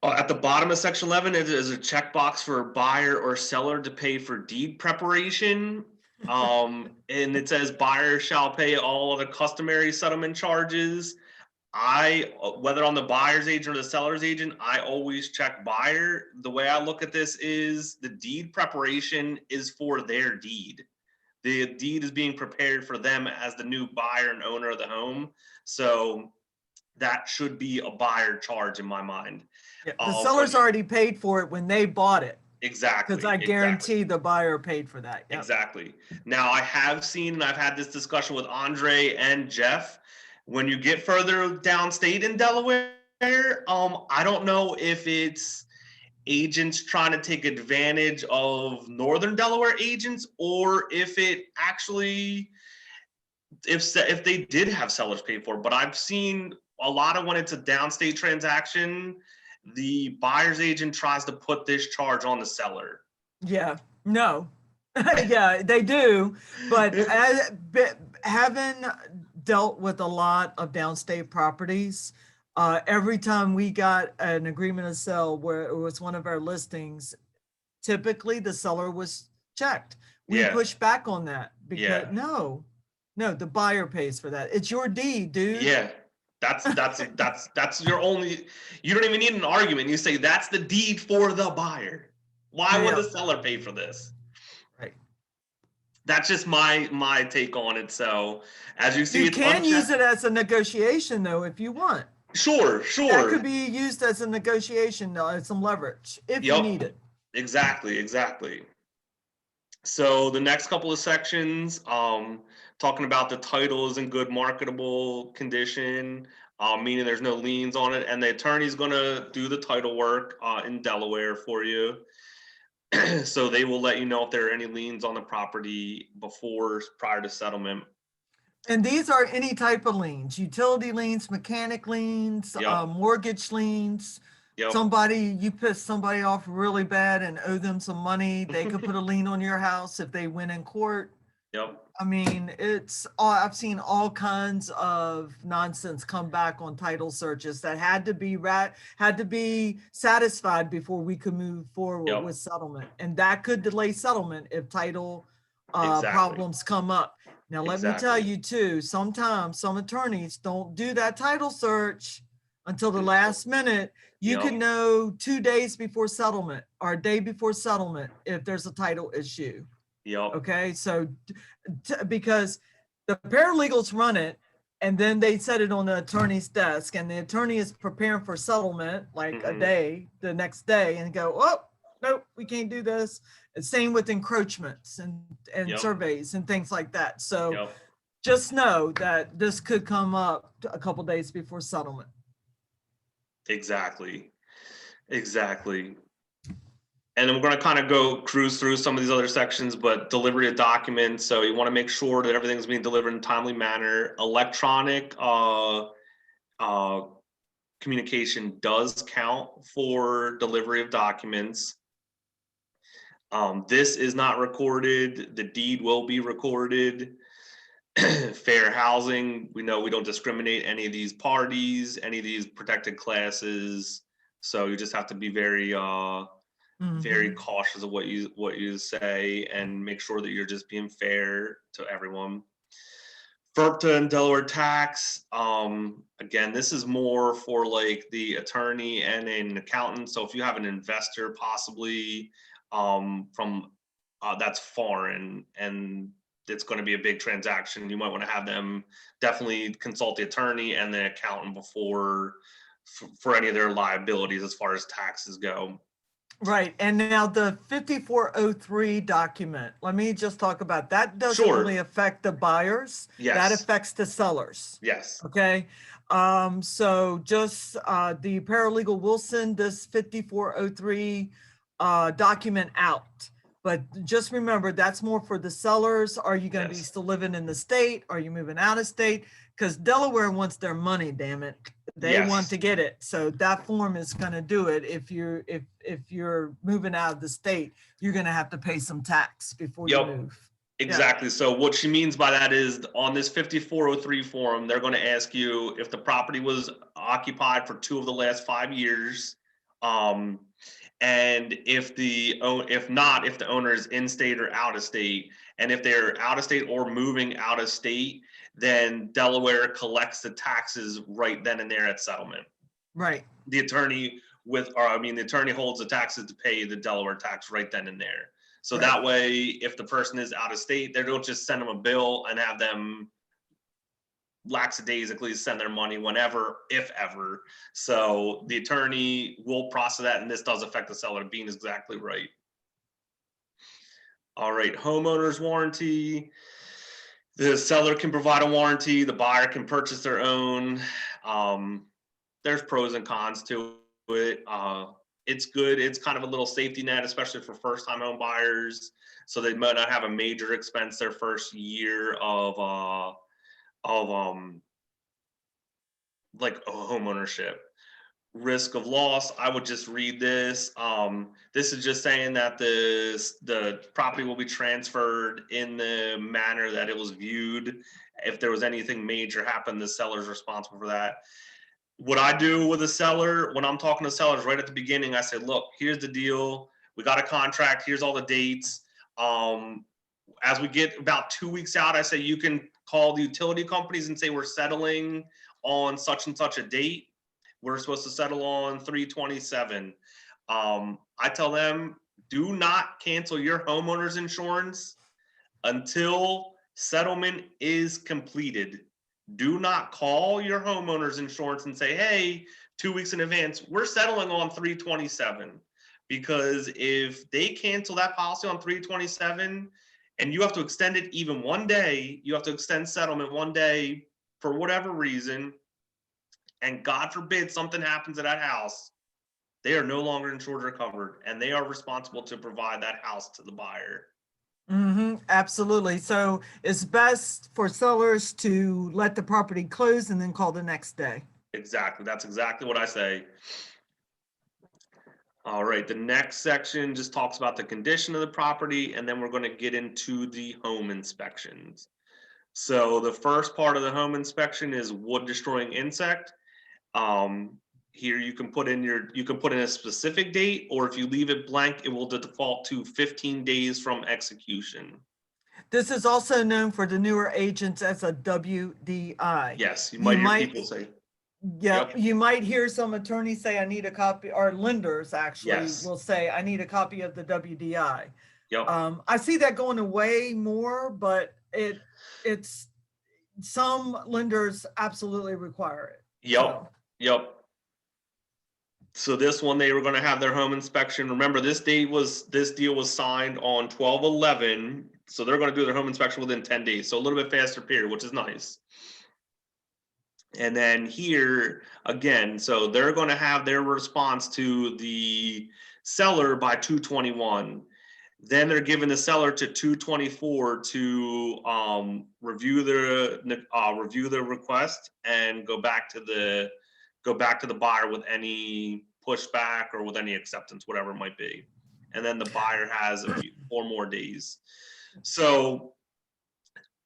At the bottom of Section 11, it is a checkbox for buyer or seller to pay for deed preparation. And it says buyer shall pay all of the customary settlement charges. Whether on the buyer's agent or the seller's agent, I always check buyer. The way I look at this is the deed preparation is for their deed. The deed is being prepared for them as the new buyer and owner of the home. So that should be a buyer charge in my mind. Yeah, the seller's already paid for it when they bought it. Exactly. Because I guarantee the buyer paid for that. Yep. Exactly. Now I have seen, and I've had this discussion with Andre and Jeff, when you get further downstate in Delaware, I don't know if it's agents trying to take advantage of northern Delaware agents, or if it actually, if they did have sellers paid for it. But I've seen a lot of when it's a downstate transaction, the buyer's agent tries to put this charge on the seller. Yeah, no. Yeah, they do. But having dealt with a lot of downstate properties, every time we got an agreement of sale where it was one of our listings, typically the seller was checked. We pushed back on that because no, the buyer pays for that. It's your deed, dude. Yeah. That's your only, you don't even need an argument. You say that's the deed for the buyer. Why would the seller pay for this? Right. That's just my take on it. So as you see, you it's can unchecked. use it as a negotiation though, if you want. Sure. That could be used as a negotiation, some leverage if you need it. Exactly. So the next couple of sections, talking about the title is in good marketable condition, meaning there's no liens on it, and the attorney's going to do the title work in Delaware for you. So they will let you know if there are any liens on the property prior to settlement. And these are any type of liens: utility liens, mechanic liens, mortgage liens. You pissed somebody off really bad and owe them some money, they could put a lien on your house if they win in court. I mean, I've seen all kinds of nonsense come back on title searches that had to be satisfied before we could move forward with settlement, and that could delay settlement if title problems come up. Now, let me tell you too, sometimes some attorneys don't do that title search until the last minute. You can know 2 days before settlement or a day before settlement if there's a title issue. Okay, so because the paralegals run it and then they set it on the attorney's desk, and the attorney is preparing for settlement like the next day, and go, oh, nope, we can't do this. And same with encroachments and surveys and things like that. So just know that this could come up a couple days before settlement. Exactly. And then we're going to kind of cruise through some of these other sections, but delivery of documents. So you want to make sure that everything's being delivered in a timely manner. Electronic communication does count for delivery of documents. This is not recorded. The deed will be recorded. Fair housing. We know we don't discriminate any of these parties, any of these protected classes. So you just have to be very very Mhm. cautious of what you say and make sure that you're just being fair to everyone. FERPTA and Delaware tax. Again, this is more for like the attorney and an accountant. So if you have an investor possibly from that's foreign and it's going to be a big transaction, you might want to have them definitely consult the attorney and the accountant before for any of their liabilities as far as taxes go. Right, and now the 5403 document, let me just talk about, that doesn't Sure. really affect the buyers. That Yes. affects the sellers, Yes. okay? So just, the paralegal will send this 5403 document out. But just remember, that's more for the sellers. Are you gonna be Yes. still living in the state? Are you moving out of state? Because Delaware wants their money, damn it. They want Yes. to get it. So that form is gonna do it. If you're moving out of the state, you're gonna have to pay some tax before you Yep. move. Exactly. So what she means by that is on this 5403 form, they're going to ask you if the property was occupied for 2 of the last 5 years. And if the owner is in state or out of state, and if they're out of state or moving out of state, then Delaware collects the taxes right then and there at settlement. Right. The attorney the attorney holds the taxes to pay the Delaware tax right then and there. So Right. that way, if the person is out of state, they don't just send them a bill and have them lackadaisically send their money whenever, if ever. So the attorney will process that, and this does affect the seller. Being exactly right. All right, homeowner's warranty. The seller can provide a warranty. The buyer can purchase their own. There's pros and cons to it. It's good. It's kind of a little safety net, especially for first-time home buyers. So they might not have a major expense their first year of like home ownership. Risk of loss, I would just read this. This is just saying that the property will be transferred in the manner that it was viewed. If there was anything major happen, the seller's responsible for that. What I do with a seller, when I'm talking to sellers right at the beginning, I say, look, here's the deal. We got a contract. Here's all the dates. As we get about 2 weeks out, I say you can call the utility companies and say we're settling on such and such a date. We're supposed to settle on 3/27. I tell them, do not cancel your homeowner's insurance until settlement is completed. Do not call your homeowner's insurance and say, hey, 2 weeks in advance, we're settling on 3/27. Because if they cancel that policy on 3/27 and you have to extend it even 1 day, you have to extend settlement 1 day for whatever reason, and God forbid something happens to that house, they are no longer insured or covered, and they are responsible to provide that house to the buyer. Absolutely. So it's best for sellers to let the property close and then call the next day. Exactly. That's exactly what I say. All right. The next section just talks about the condition of the property, and then we're going to get into the home inspections. So the first part of the home inspection is wood destroying insect. Here you can put in a specific date, or if you leave it blank, it will default to 15 days from execution. This is also known for the newer agents as a WDI. Yes, you might hear people say. Yeah, Yep. you might hear some attorneys say, I need a copy, or lenders actually Yes. will say, I need a copy of the WDI. Yep. I see that going away more, but it's some lenders absolutely require it. Yep. So, Yep. So this one, they were going to have their home inspection. Remember, this deal was signed on 12/11, so they're going to do their home inspection within 10 days. So a little bit faster period, which is nice. And then here again, so they're going to have their response to the seller by 2/21. Then they're giving the seller to 2/24 to review the request and go back to the buyer with any pushback or with any acceptance, whatever it might be. And then the buyer has 4 more days. So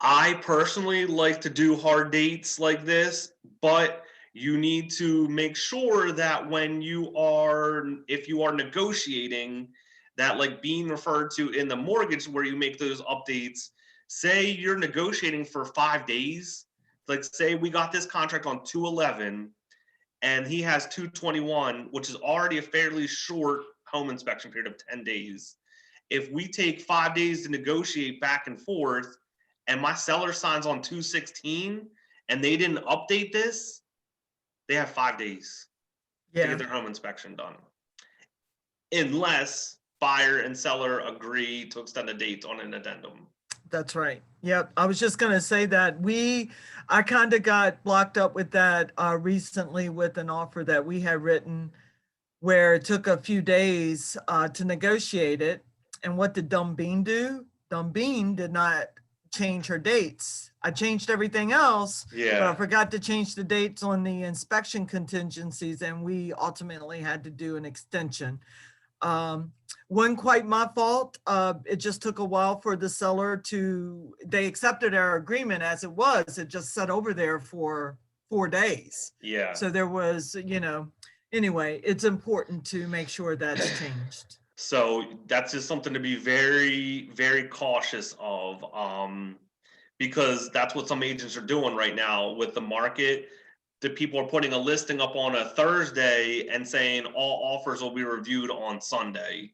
I personally like to do hard dates like this, but you need to make sure that when you are, if you are negotiating, that like being referred to in the mortgage where you make those updates, say you're negotiating for 5 days, like say we got this contract on 2/11 and he has 2/21, which is already a fairly short home inspection period of 10 days. If we take 5 days to negotiate back and forth and my seller signs on 2/16 and they didn't update this, they have 5 days to Yeah, get their home inspection done. Unless buyer and seller agree to extend the dates on an addendum. that's right. Yep. I was just gonna say that I kind of got blocked up with that recently with an offer that we had written where it took a few days to negotiate it. And what did Dumb Bean do? Dumb Bean did not change her dates. I changed everything else, but I Yeah, forgot to change the dates on the inspection contingencies, and we ultimately had to do an extension. Wasn't quite my fault. It just took a while for the seller they accepted our agreement as it was. It just sat over there for 4 days. yeah. So there was, anyway, it's important to make sure that's changed. So that's just something to be very, very cautious of, because that's what some agents are doing right now with the market. The people are putting a listing up on a Thursday and saying all offers will be reviewed on Sunday.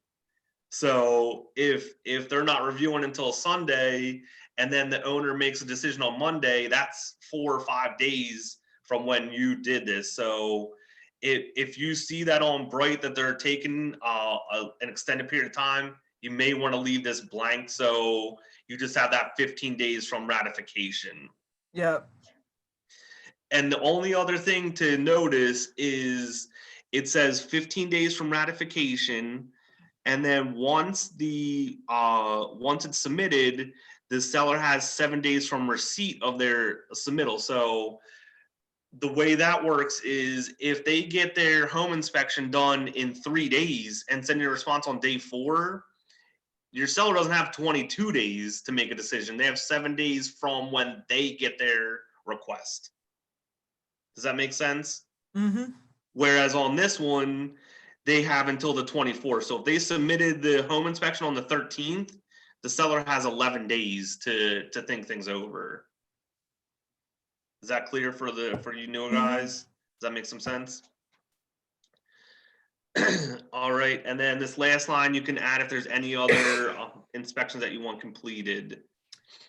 So if they're not reviewing until Sunday and then the owner makes a decision on Monday, that's 4 or 5 days from when you did this. So if you see that on Bright that they're taking an extended period of time, you may want to leave this blank so you just have that 15 days from ratification. Yep. And the only other thing to notice is it says 15 days from ratification, and then once it's submitted, the seller has 7 days from receipt of their submittal. So the way that works is if they get their home inspection done in 3 days and send you a response on day 4, your seller doesn't have 22 days to make a decision. They have 7 days from when they get their request. Does that make sense? Mm-hmm. Whereas on this one, they have until the 24th. So if they submitted the home inspection on the 13th, the seller has 11 days to think things over. Is that clear for you new guys? Does that make some sense? All right, and then this last line you can add if there's any other inspections that you want completed.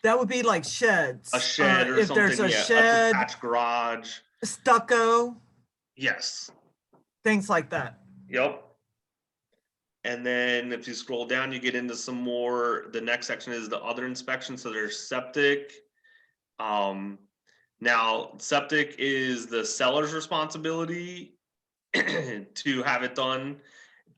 That would be like sheds. A shed or if something, there's a yeah, a shed, detached garage. stucco, Yes. things like that. Yep. And then if you scroll down, you get into some more, the next section is the other inspection. So there's septic. Now septic is the seller's responsibility to have it done,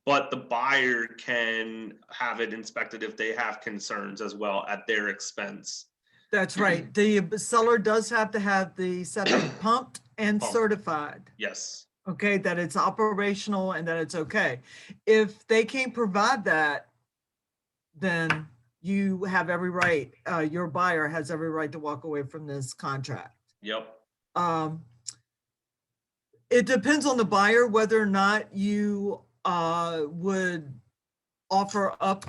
but the buyer can have it inspected if they have concerns as well at their expense. That's right. The seller does have to have the septic pumped and Pumped. certified. Yes. Okay, that it's operational and that it's okay. If they can't provide that, then you have every right, your buyer has every right to walk away from this contract. Yep. It depends on the buyer whether or not you would offer up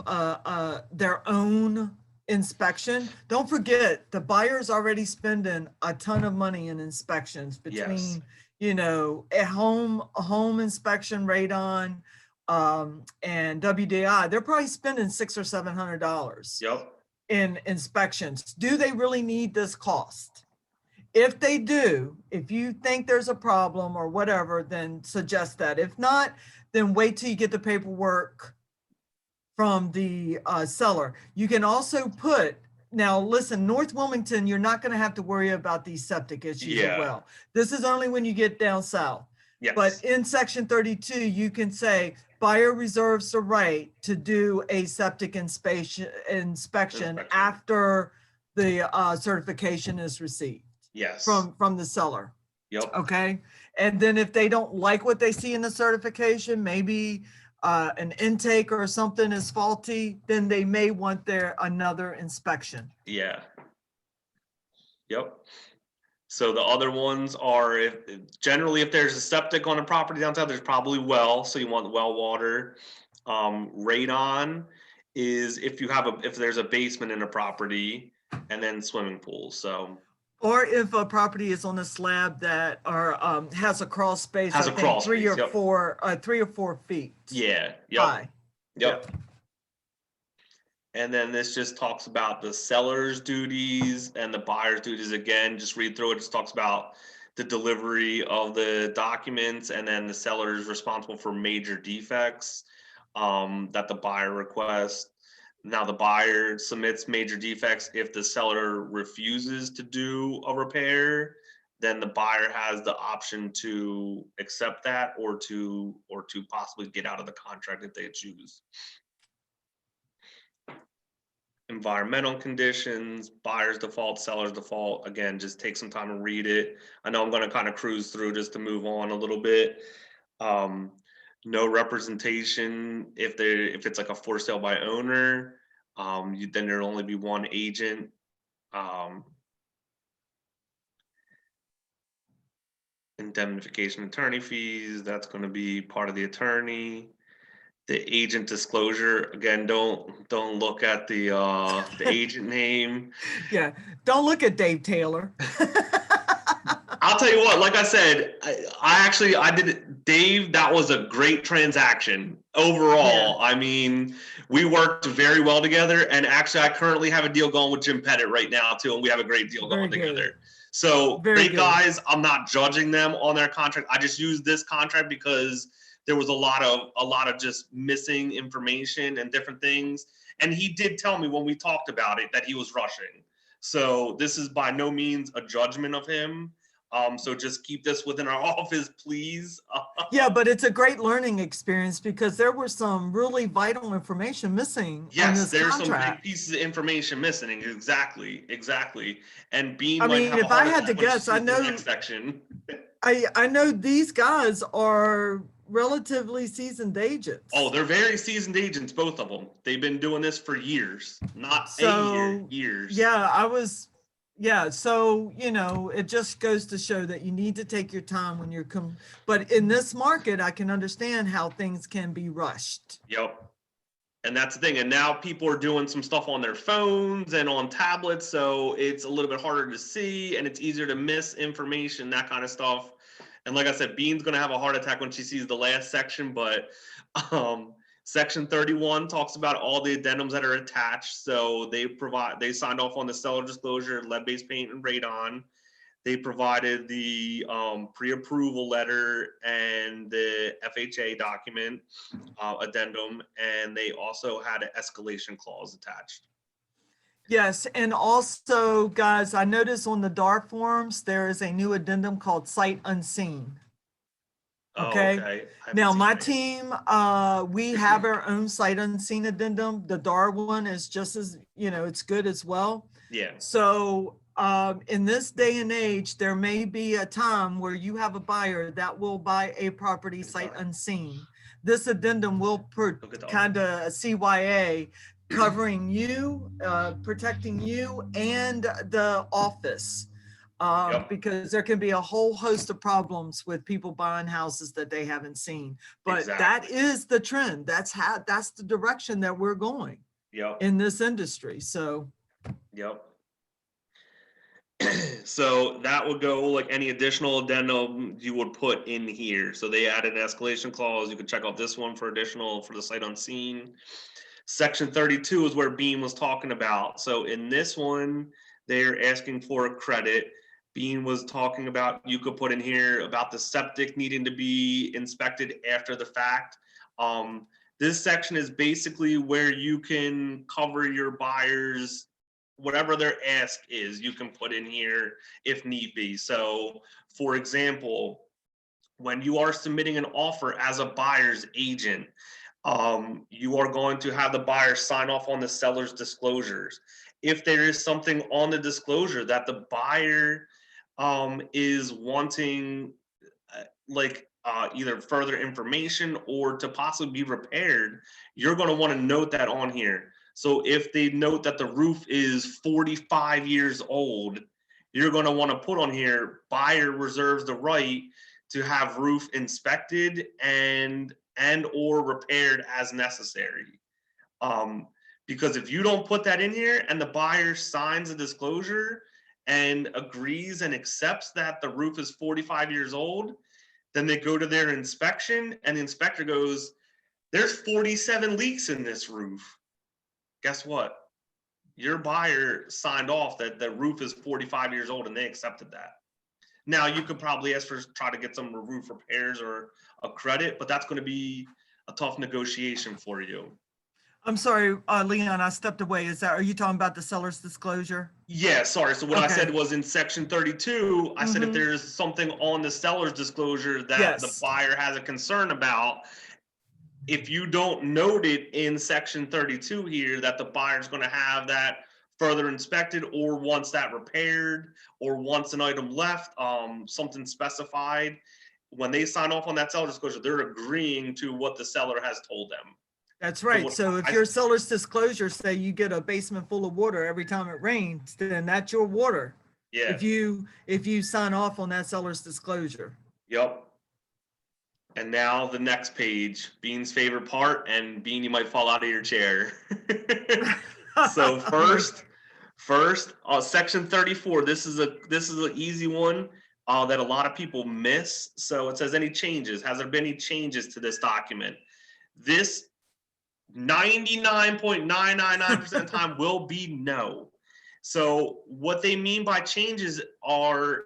their own inspection. Don't forget, the buyer's already spending a ton of money in inspections between, a home inspection radon and WDI. They're probably spending $600 or $700 Yep. in inspections. Do they really need this cost? If they do, if you think there's a problem or whatever, then suggest that. If not, then wait till you get the paperwork from the seller. You can also put, now listen, North Wilmington, you're not going to have to worry about these septic issues as well. This is only when you get down south. Yes. But in section 32, you can say buyer reserves the right to do a septic inspection after the certification is received. Yes. From the seller. Yep. Okay. And then if they don't like what they see in the certification, maybe an intake or something is faulty, then they may want another inspection. Yeah. Yep. So the other ones are generally if there's a septic on a property downtown, there's probably well, so you want well water. Radon is if there's a basement in a property, and then swimming pools. So Or if a property is on a slab that has a crawl space, Has I a think crawl 3 or space, yep. 4 feet yeah, yep, high. yep. And then this just talks about the seller's duties and the buyer's duties again. Just read through it. Just talks about the delivery of the documents, and then the seller is responsible for major defects that the buyer requests. Now the buyer submits major defects. If the seller refuses to do a repair, then the buyer has the option to accept that or to possibly get out of the contract if they choose. Environmental conditions, buyer's default, seller's default. Again, just take some time to read it. I know I'm going to kind of cruise through just to move on a little bit. No representation if it's like a for sale by owner. Then there'll only be one agent. Indemnification attorney fees, that's going to be part of the attorney. The agent disclosure, again, don't look at the agent name. Yeah, don't look at Dave Taylor. I'll tell you what, like I said, I did it, Dave, that was a great transaction overall. Yeah. I mean, we worked very well together, and actually I currently have a deal going with Jim Pettit right now too, and we have a great deal Very going good. together. So Very great good. guys, I'm not judging them on their contract. I just used this contract because there was a lot of just missing information and different things. And he did tell me when we talked about it that he was rushing. So this is by no means a judgment of him. So just keep this within our office, please. Yeah, but it's a great learning experience because there were some really vital information missing in Yes, this there's some big contract. pieces of information missing. Exactly. And Bean I might mean, have a if I heart had to attack when she guess, I sees the know- next section. I know these guys are relatively seasoned agents. Oh, they're very seasoned agents, both of them. They've been doing this for years, not a So, year, years. Yeah, so, it just goes to show that you need to take your time when you're but in this market, I can understand how things can be rushed. Yep. And that's the thing. And now people are doing some stuff on their phones and on tablets, so it's a little bit harder to see and it's easier to miss information, that kind of stuff. And like I said, Bean's going to have a heart attack when she sees the last section, but Section 31 talks about all the addendums that are attached. So they signed off on the seller disclosure, lead-based paint and radon. They provided the pre-approval letter and the FHA document addendum, and they also had an escalation clause attached. Yes, and also, guys, I noticed on the DAR forms, there is a new addendum called Sight Unseen. Okay. Oh, okay. Now, my team, we have our own Sight Unseen addendum. The DAR one is just as, it's good as well. Yeah. So in this day and age, there may be a time where you have a buyer that will buy a property sight unseen. This addendum will kind of CYA covering you, protecting you and the office. Because there can be a whole host of problems with people buying houses that they haven't seen. But that is the trend. That's the direction that we're going in this industry. So. Yep. So that would go like any additional addendum you would put in here. So they added an escalation clause. You could check out this one for additional for the sight unseen. Section 32 is where Bean was talking about. So in this one, they're asking for a credit. Bean was talking about, you could put in here about the septic needing to be inspected after the fact. This section is basically where you can cover your buyers, whatever their ask is, you can put in here if need be. So for example, when you are submitting an offer as a buyer's agent, you are going to have the buyer sign off on the seller's disclosures. If there is something on the disclosure that the buyer is wanting either further information or to possibly be repaired, you're going to want to note that on here. So if they note that the roof is 45 years old, you're going to want to put on here, buyer reserves the right to have roof inspected and or repaired as necessary. Because if you don't put that in here and the buyer signs a disclosure and agrees and accepts that the roof is 45 years old, then they go to their inspection and the inspector goes, there's 47 leaks in this roof. Guess what? Your buyer signed off that the roof is 45 years old and they accepted that. Now you could probably ask for, try to get some roof repairs or a credit, but that's going to be a tough negotiation for you. I'm sorry, Leon, I stepped away. Are you talking about the seller's disclosure? Yeah, sorry. So what I Okay. said was in section 32, I said if Mhm. there's something on the seller's disclosure that the Yes. buyer has a concern about, if you don't note it in section 32 here, that the buyer's going to have that further inspected or wants that repaired or wants an item left, something specified, when they sign off on that seller disclosure, they're agreeing to what the seller has told them. That's right. what So if I- your seller's disclosure say you get a basement full of water every time it rains, then that's your water. Yeah. If you sign off on that seller's disclosure. Yep. And now the next page, Bean's favorite part, and Bean, you might fall out of your chair. So first, section 34. This is an easy one that a lot of people miss. So it says any changes. Has there been any changes to this document? This 99.999% of the time will be no. So what they mean by changes are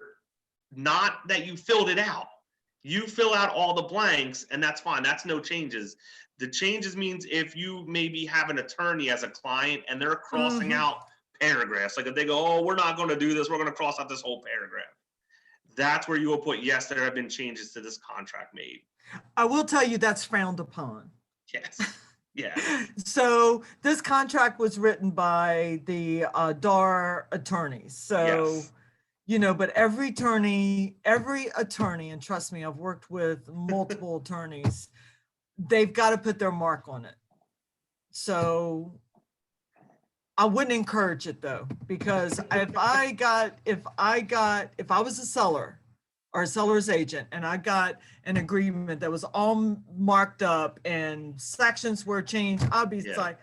not that you filled it out. You fill out all the blanks and that's fine. That's no changes. The changes means if you maybe have an attorney as a client and they're crossing out paragraphs, like if they go, oh, we're not going to do this, we're going to cross out this whole paragraph. That's where you will put, yes, there have been changes to this contract made. I will tell you that's frowned upon. Yes. Yeah. So this contract was written by the DAR attorneys. So, Yes. you know, but every attorney, and trust me, I've worked with multiple attorneys, they've got to put their mark on it. So I wouldn't encourage it though, because if I was a seller or a seller's agent and I got an agreement that was all marked up and sections were changed, I'd be Yeah. like,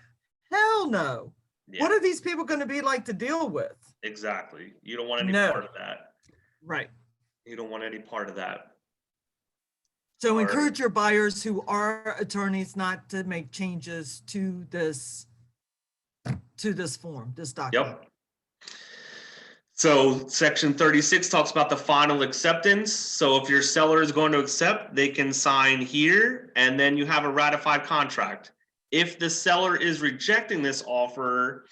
hell no. Yeah. What are these people going to be like to deal with? Exactly. You don't want any No. part of that. Right. You don't want any part of that. So All right. encourage your buyers who are attorneys not to make changes to this form, this document. Yep. So section 36 talks about the final acceptance. So if your seller is going to accept, they can sign here and then you have a ratified contract. If the seller is rejecting this offer,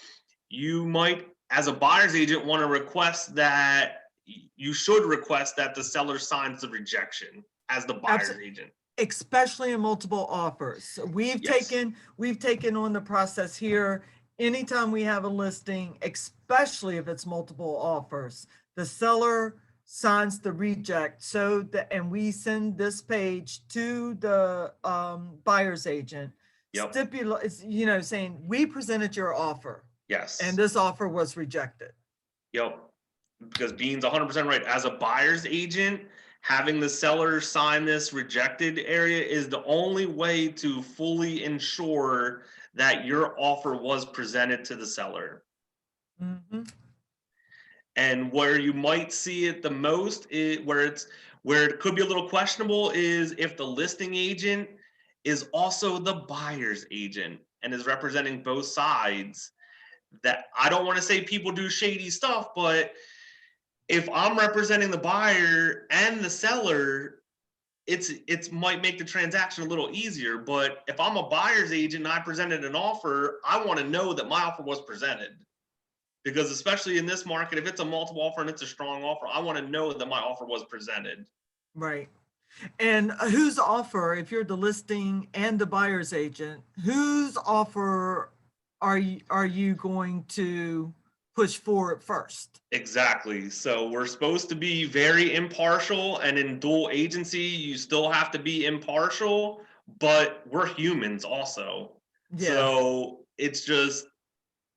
you might, as a buyer's agent, want to request that you should request that the seller signs the rejection as the buyer's agent. Especially in multiple offers. We've Yes. taken on the process here. Anytime we have a listing, especially if it's multiple offers, the seller signs the reject and we send this page to the buyer's agent. Yep. Saying we presented your offer Yes. and this offer was rejected. Yep. Because Bean's 100% right. As a buyer's agent, having the seller sign this rejected area is the only way to fully ensure that your offer was presented to the seller. Mhm. And where you might see it the most, where it could be a little questionable, is if the listing agent is also the buyer's agent and is representing both sides. That I don't want to say people do shady stuff, but if I'm representing the buyer and the seller, it's might make the transaction a little easier. But if I'm a buyer's agent and I presented an offer, I want to know that my offer was presented. Because especially in this market, if it's a multiple offer and it's a strong offer, I want to know that my offer was presented. Right. And whose offer, if you're the listing and the buyer's agent, whose offer are you going to push forward first? Exactly. So we're supposed to be very impartial, and in dual agency, you still have to be impartial, but we're humans also. Yeah. So it's just,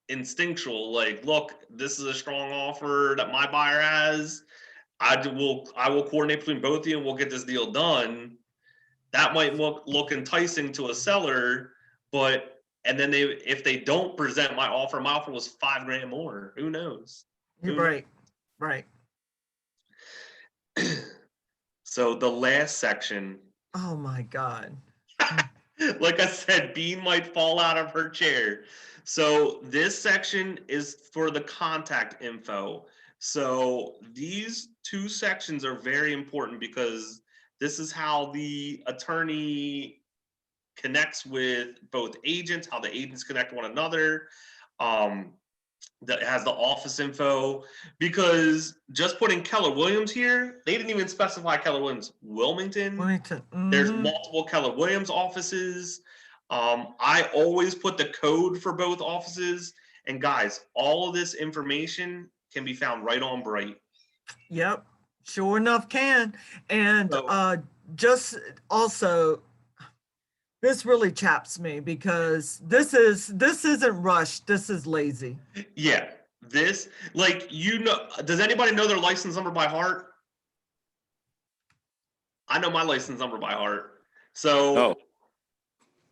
instinctual, like, look, this is a strong offer that my buyer has. I will coordinate between both of you and we'll get this deal done. That might look enticing to a seller, and then if they don't present my offer was $5,000 more. Who knows? You're right, right. So the last section, Oh my God. like I said, Bean might fall out of her chair. So this section is for the contact info. So these two sections are very important because this is how the attorney connects with both agents, how the agents connect one another. That has the office info, because just putting Keller Williams here, they didn't even specify Keller Williams Wilmington. There's multiple Keller Williams offices. I always put the code for both offices. And guys, all of this information can be found right on Bright. Yep, sure enough can. And So- just also, this really chaps me because this isn't rushed. This is lazy. Yeah, this, like, does anybody know their license number by heart? I know my license number by heart. So No.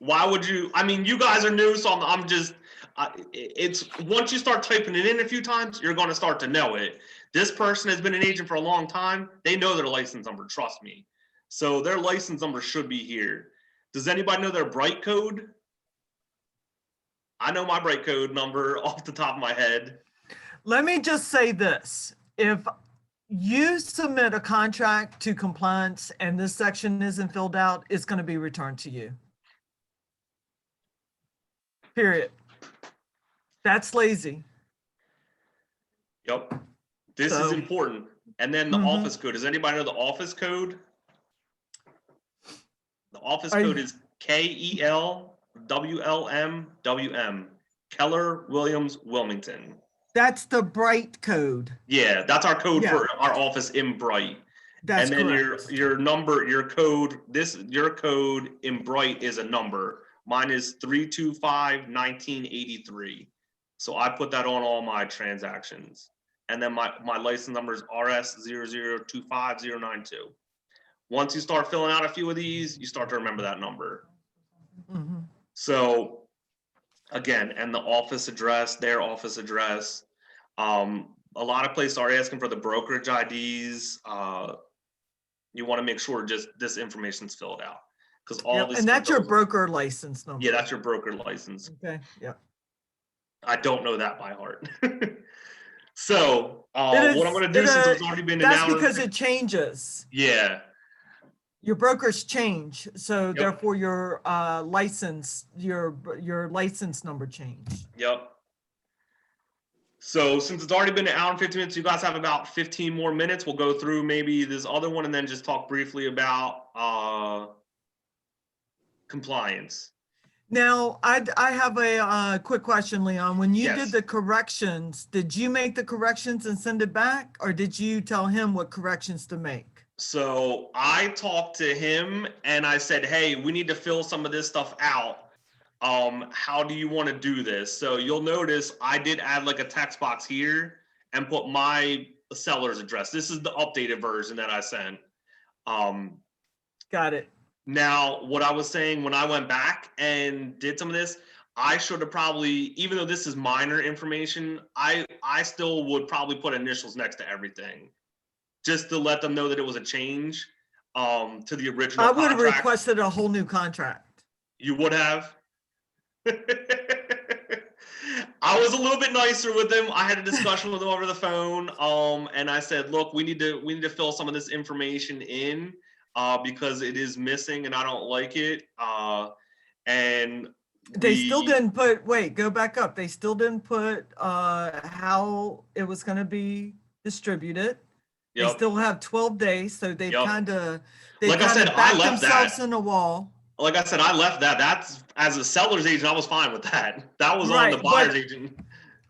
why would you? I mean, you guys are new, so I'm just. It's once you start typing it in a few times, you're going to start to know it. This person has been an agent for a long time. They know their license number. Trust me. So their license number should be here. Does anybody know their Bright code? I know my Bright code number off the top of my head. Let me just say this. If you submit a contract to compliance and this section isn't filled out, it's going to be returned to you. Period. That's lazy. Yep. This is So- important. And then the office code. Does anybody know the office code? The office code is KELWLMWM. Keller Williams Wilmington. That's the Bright code. Yeah, that's our code Yeah. for our office in Bright. That's and then correct. your number, your code in Bright is a number. Mine is 325-1983. So I put that on all my transactions. And then my license number is RS0025092. Once you start filling out a few of these, you start to remember that number. Mhm. So again, and the office address, their office address. A lot of places are asking for the brokerage IDs. You want to make sure just this information's filled out, because all Yep, this. and that's your goes- broker license number. Yeah, that's your broker license. Okay, yeah. I don't know that by heart. So It is- what I'm going to do, since it's already been an That's hour. because it changes. Yeah. Your brokers change, so Yep. therefore your license, your license number changed. Yep. So since it's already been an hour and 15 minutes, you guys have about 15 more minutes. We'll go through maybe this other one and then just talk briefly about compliance. Now, I have a quick question, Leon. When you Yes. did the corrections, did you make the corrections and send it back, or did you tell him what corrections to make? So I talked to him and I said, hey, we need to fill some of this stuff out. How do you want to do this? So you'll notice I did add like a text box here and put my seller's address. This is the updated version that I sent. Got it. Now, what I was saying, when I went back and did some of this, I should have probably, even though this is minor information, I still would probably put initials next to everything, just to let them know that it was a change to the original I would have contract. requested a whole new contract. You would have? I was a little bit nicer with him. I had a discussion with him over the phone, and I said, look, we need to fill some of this information in. Because it is missing and I don't like it. And They still didn't put, wait, go back up. They still didn't put how it was going to be distributed. They Yep. still have 12 days, so they've Yep. kind of Like I said, I backed left themselves that. in a wall. Like I said, I left that. That's, as a seller's agent, I was fine with that. That was on Right, the but- buyer's agent.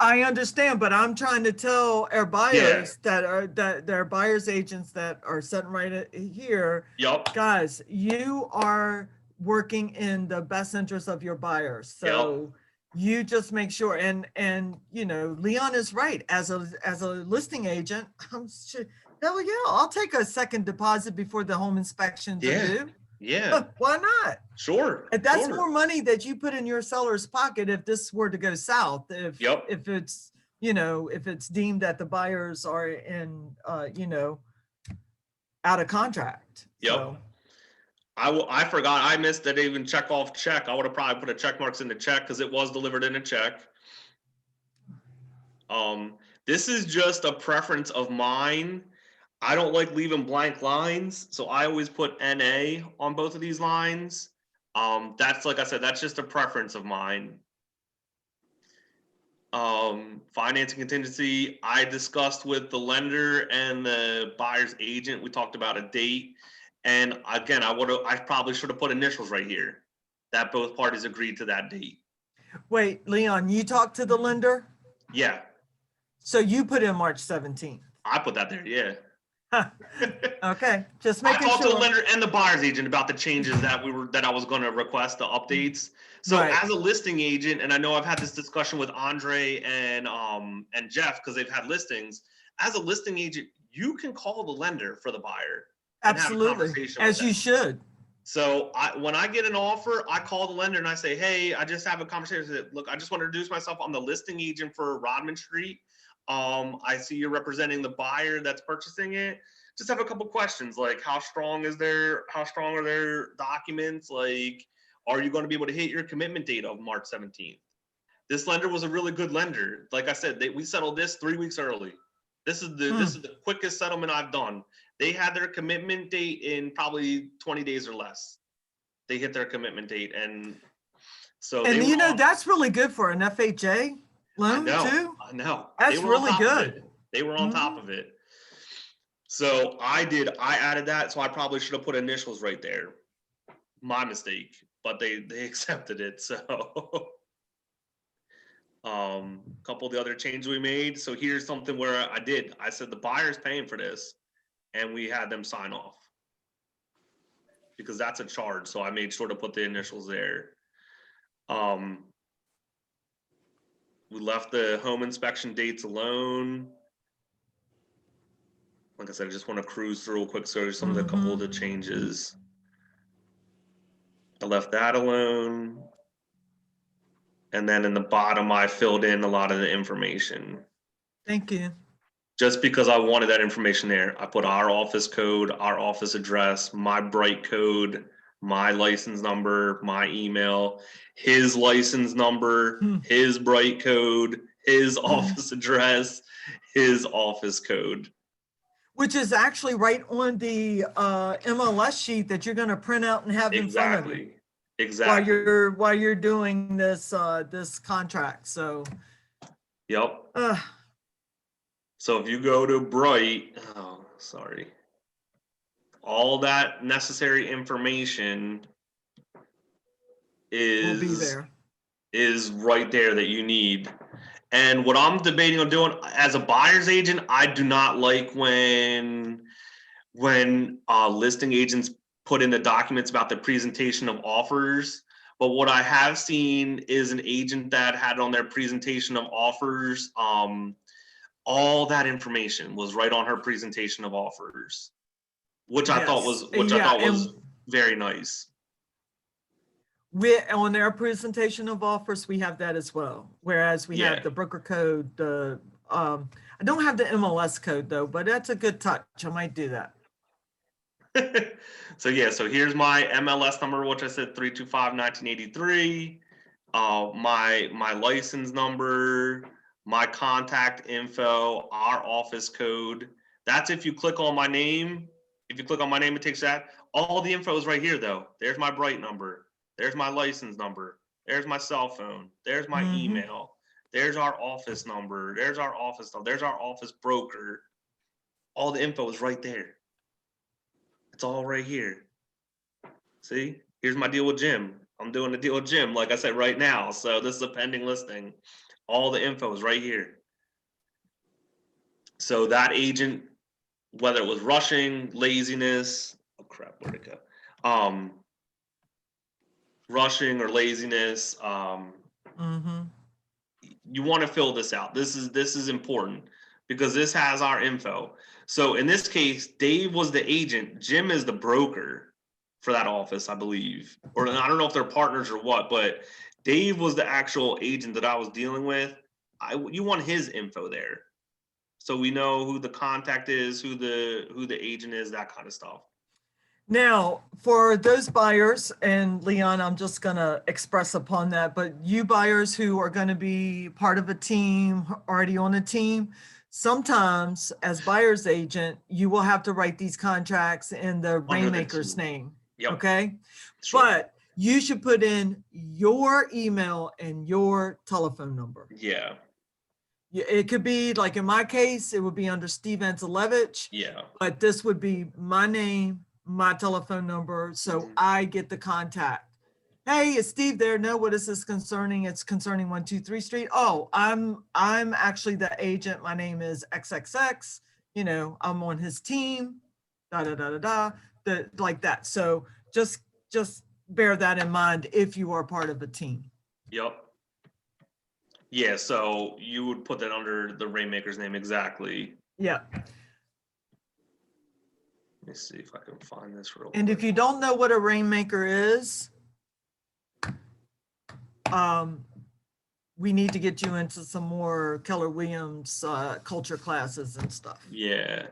I understand, but I'm trying to tell our buyers that there are buyers agents that are sitting right here. Yep. Guys, you are working in the best interest of your buyers. So you just make sure, and you know, Leon is right. As a listing agent, I'm sure, hell yeah, I'll take a second deposit before the home inspections are Yeah. due. Yeah, Why not? sure. And that's sure. more money that you put in your seller's pocket if this were to go south. Yep. If it's, you know, if it's deemed that the buyers are in, you know, out of contract. Yep. So, I forgot. I missed that even check off check. I would have probably put a check marks in the check because it was delivered in a check. This is just a preference of mine. I don't like leaving blank lines, so I always put NA on both of these lines. That's, like I said, that's just a preference of mine. Financing contingency, I discussed with the lender and the buyer's agent. We talked about a date. And again, I probably should have put initials right here that both parties agreed to that date. wait, Leon, you talked to the lender? Yeah, So you put in March 17th. I put that there. Yeah. Okay, just I making talked to the sure. lender and the buyer's agent about the changes that I was going to request, the updates. So Right. as a listing agent, and I know I've had this discussion with Andre and Jeff because they've had listings. As a listing agent, you can call the lender for the buyer and have a Absolutely, conversation with as you them. should. So when I get an offer, I call the lender and I say, hey, I just have a conversation. Look, I just want to introduce myself. I'm the listing agent for Rodman Street. I see you're representing the buyer that's purchasing it. Just have a couple questions, like how strong are their documents? Like, are you going to be able to hit your commitment date of March 17th? This lender was a really good lender. Like I said, we settled this 3 weeks early. This is the quickest settlement I've done. They had their commitment date in probably 20 days or less. They hit their commitment date, and so And they you were know, on- that's really good for an FHA I loan know, too. I know. That's They were on really top of good. it. They were on top of it. So I added that. So I probably should have put initials right there. My mistake, but they accepted it. So a couple of the other changes we made. So here's something where I said the buyer's paying for this, and we had them sign off because that's a charge. So I made sure to put the initials there. We left the home inspection dates alone. Like I said, I just want to cruise through real quick. So there's some of the couple of the changes. I left that alone. And then in the bottom, I filled in a lot of the information. Thank you. Just because I wanted that information there. I put our office code, our office address, my Bright code, my license number, my email, his license number, his Bright code, his office address, his office code. Which is actually right on the MLS sheet that you're going to print out and have in front of you. Exactly. While you're doing this this contract. So. Yep. So if you go to Bright, all that necessary information Will be there. is right there that you need. And what I'm debating on doing as a buyer's agent, I do not like when listing agents put in the documents about the presentation of offers. But what I have seen is an agent that had on their presentation of offers, all that information was right on her presentation of offers, which I thought was very nice. On their presentation of offers, we have that as well. Whereas we have the broker code, I don't have the MLS code though, but that's a good touch. I might do that. So here's my MLS number, which I said 325-1983. My license number, my contact info, our office code. That's if you click on my name. If you click on my name, it takes that. All the info is right here though. There's my Bright number. There's my license number. There's my cell phone. There's my email. There's our office number. There's our office number. There's our office broker. All the info is right there. It's all right here. See, here's my deal with Jim. I'm doing the deal with Jim, like I said, right now. So this is a pending listing. All the info is right here. So that agent, whether it was rushing, laziness, oh crap, where'd it go? Rushing or laziness, Mm-hmm. You want to fill this out. This is important because this has our info. So in this case, Dave was the agent. Jim is the broker for that office, I believe. Or I don't know if they're partners or what, but Dave was the actual agent that I was dealing with. You want his info there. So we know who the contact is, who the agent is, that kind of stuff. Now, for those buyers, and Leon, I'm just gonna express upon that, but you buyers who are gonna be part of a team, already on a team, sometimes as buyer's agent, you will have to write these contracts in the the rainmaker's team. name, Yep. okay? Sure. But you should put in your email and your telephone number. Yeah. It could be, like in my case, it would be under Steve Anzelevich, Yeah. but this would be my name, my telephone number, so Mhm. I get the contact. Hey, is Steve there? No, what is this concerning? It's concerning 123 Street. Oh, I'm actually the agent. My name is XXX. You know, I'm on his team. Da da da da da. Like that. So just bear that in mind if you are part of a team. Yep. Yeah, so you would put that under the rainmaker's name exactly. Yeah. Let me see if I can find this real And quick. if you don't know what a rainmaker is, we need to get you into some more Keller Williams culture classes and stuff. Yeah.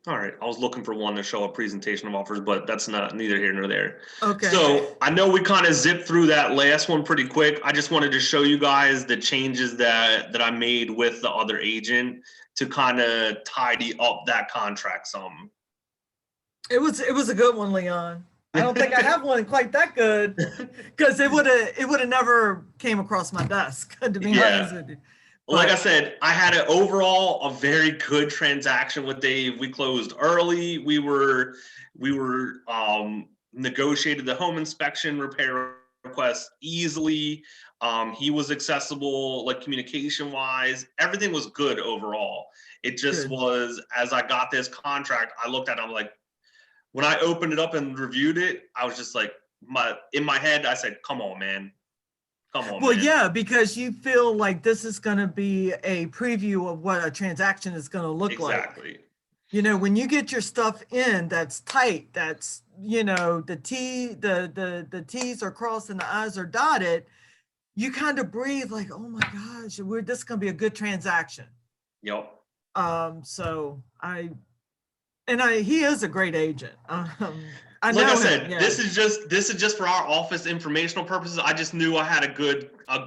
All right, I was looking for one to show a presentation of offers, but that's not neither here nor there. Okay. So I know we kind of zipped through that last one pretty quick. I just wanted to show you guys the changes that I made with the other agent to kind of tidy up that contract some. It was a good one, Leon. I don't think I have one quite that good, because it would have never came across my desk, to be honest with you. Like I But- said, I had an overall a very good transaction with Dave. We closed early. We were negotiated the home inspection repair request easily. He was accessible, like communication wise. Everything was good overall. It just Good. was, as I got this contract, I looked at it, I'm like, when I opened it up and reviewed it, I was just like, in my head, I said, come on, man. Come on, Well, man. yeah, because you feel like this is going to be a preview of what a transaction is going to look like. Exactly. You know, when you get your stuff in, that's tight, that's, you know, the T's are crossed and the I's are dotted, you kind of breathe like, oh my gosh, this is going to be a good transaction. Yep. So he is a great agent. I know Like I him, said, yeah. this is just for our office informational purposes. I just knew I had a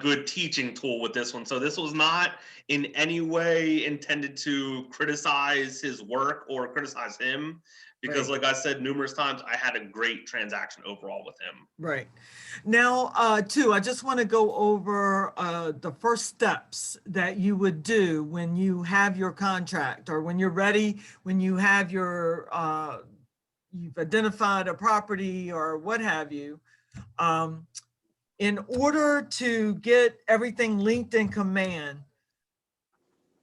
good teaching tool with this one. So this was not in any way intended to criticize his work or criticize him, because Right. like I said numerous times, I had a great transaction overall with him. Right. Now, too, I just want to go over the first steps that you would do when you have your contract, or when you're ready, when you have your, you've identified a property or what have you. In order to get everything linked in command,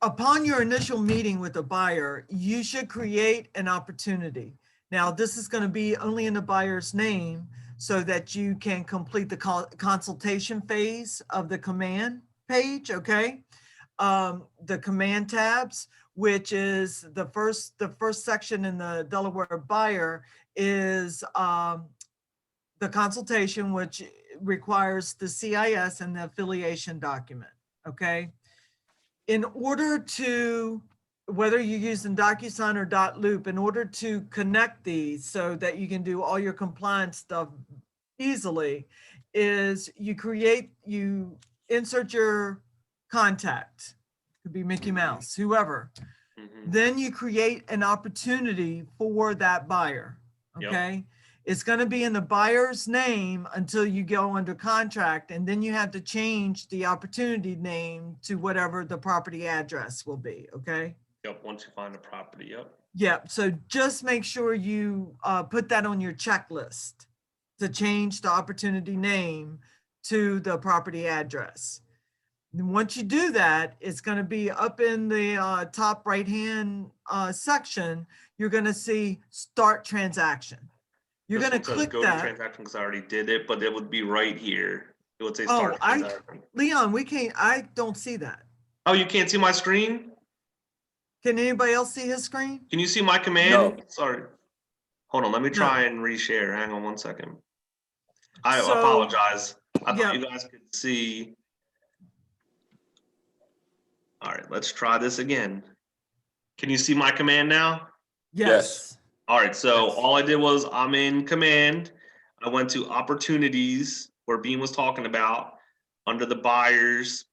upon your initial meeting with the buyer, you should create an opportunity. Now, this is going to be only in the buyer's name so that you can complete the consultation phase of the command page, okay? The command tabs, which is the first section in the Delaware buyer, is the consultation, which requires the CIS and the affiliation document, okay? In order to, whether you're using DocuSign or .loop, in order to connect these so that you can do all your compliance stuff easily, is you insert your contact, could be Mickey Mouse, whoever. Mhm. Then you create an opportunity for that buyer, Yep. okay? It's gonna be in the buyer's name until you go under contract, and then you have to change the opportunity name to whatever the property address will be, okay? Yep. Once you find a property, yep. Yeah, so just make sure you put that on your checklist to change the opportunity name to the property address. And once you do that, it's going to be up in the top right-hand section. You're going to see start transaction. You're This gonna one says click go to that. transaction because I already did it, but it would be right here. It would say Oh, start transaction. Leon, I don't see that. Oh, you can't see my screen? Can anybody else see his screen? Can you see my command? No. Sorry. Hold on, let me No. try and reshare. Hang on one second. I So- apologize. I yeah. thought you guys could see. All right, let's try this again. Can you see my command now? Yes. All right, so Yes. all I did was I'm in command. I went to opportunities where Bean was talking about under the buyers.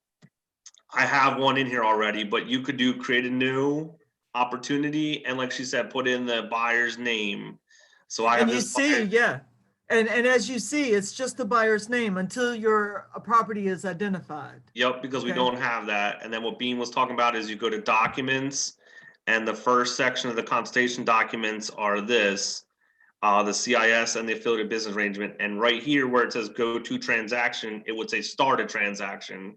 I have one in here already, but you could do create a new opportunity and like she said, put in the buyer's name. So I have And you this see, buyer. yeah. And as you see, it's just the buyer's name until your property is identified. Yep, because we Okay. don't have that. And then what Bean was talking about is you go to documents and the first section of the consultation documents are this, the CIS and the affiliated business arrangement. And right here where it says go to transaction, it would say start a transaction.